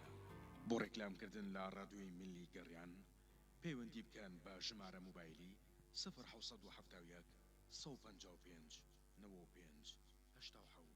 بۆ ڕێکلامکردن لە رادیۆی میلی گەڕیان پەیوەندی بکەن بە ژمارە موبایلی 1970 155 95 85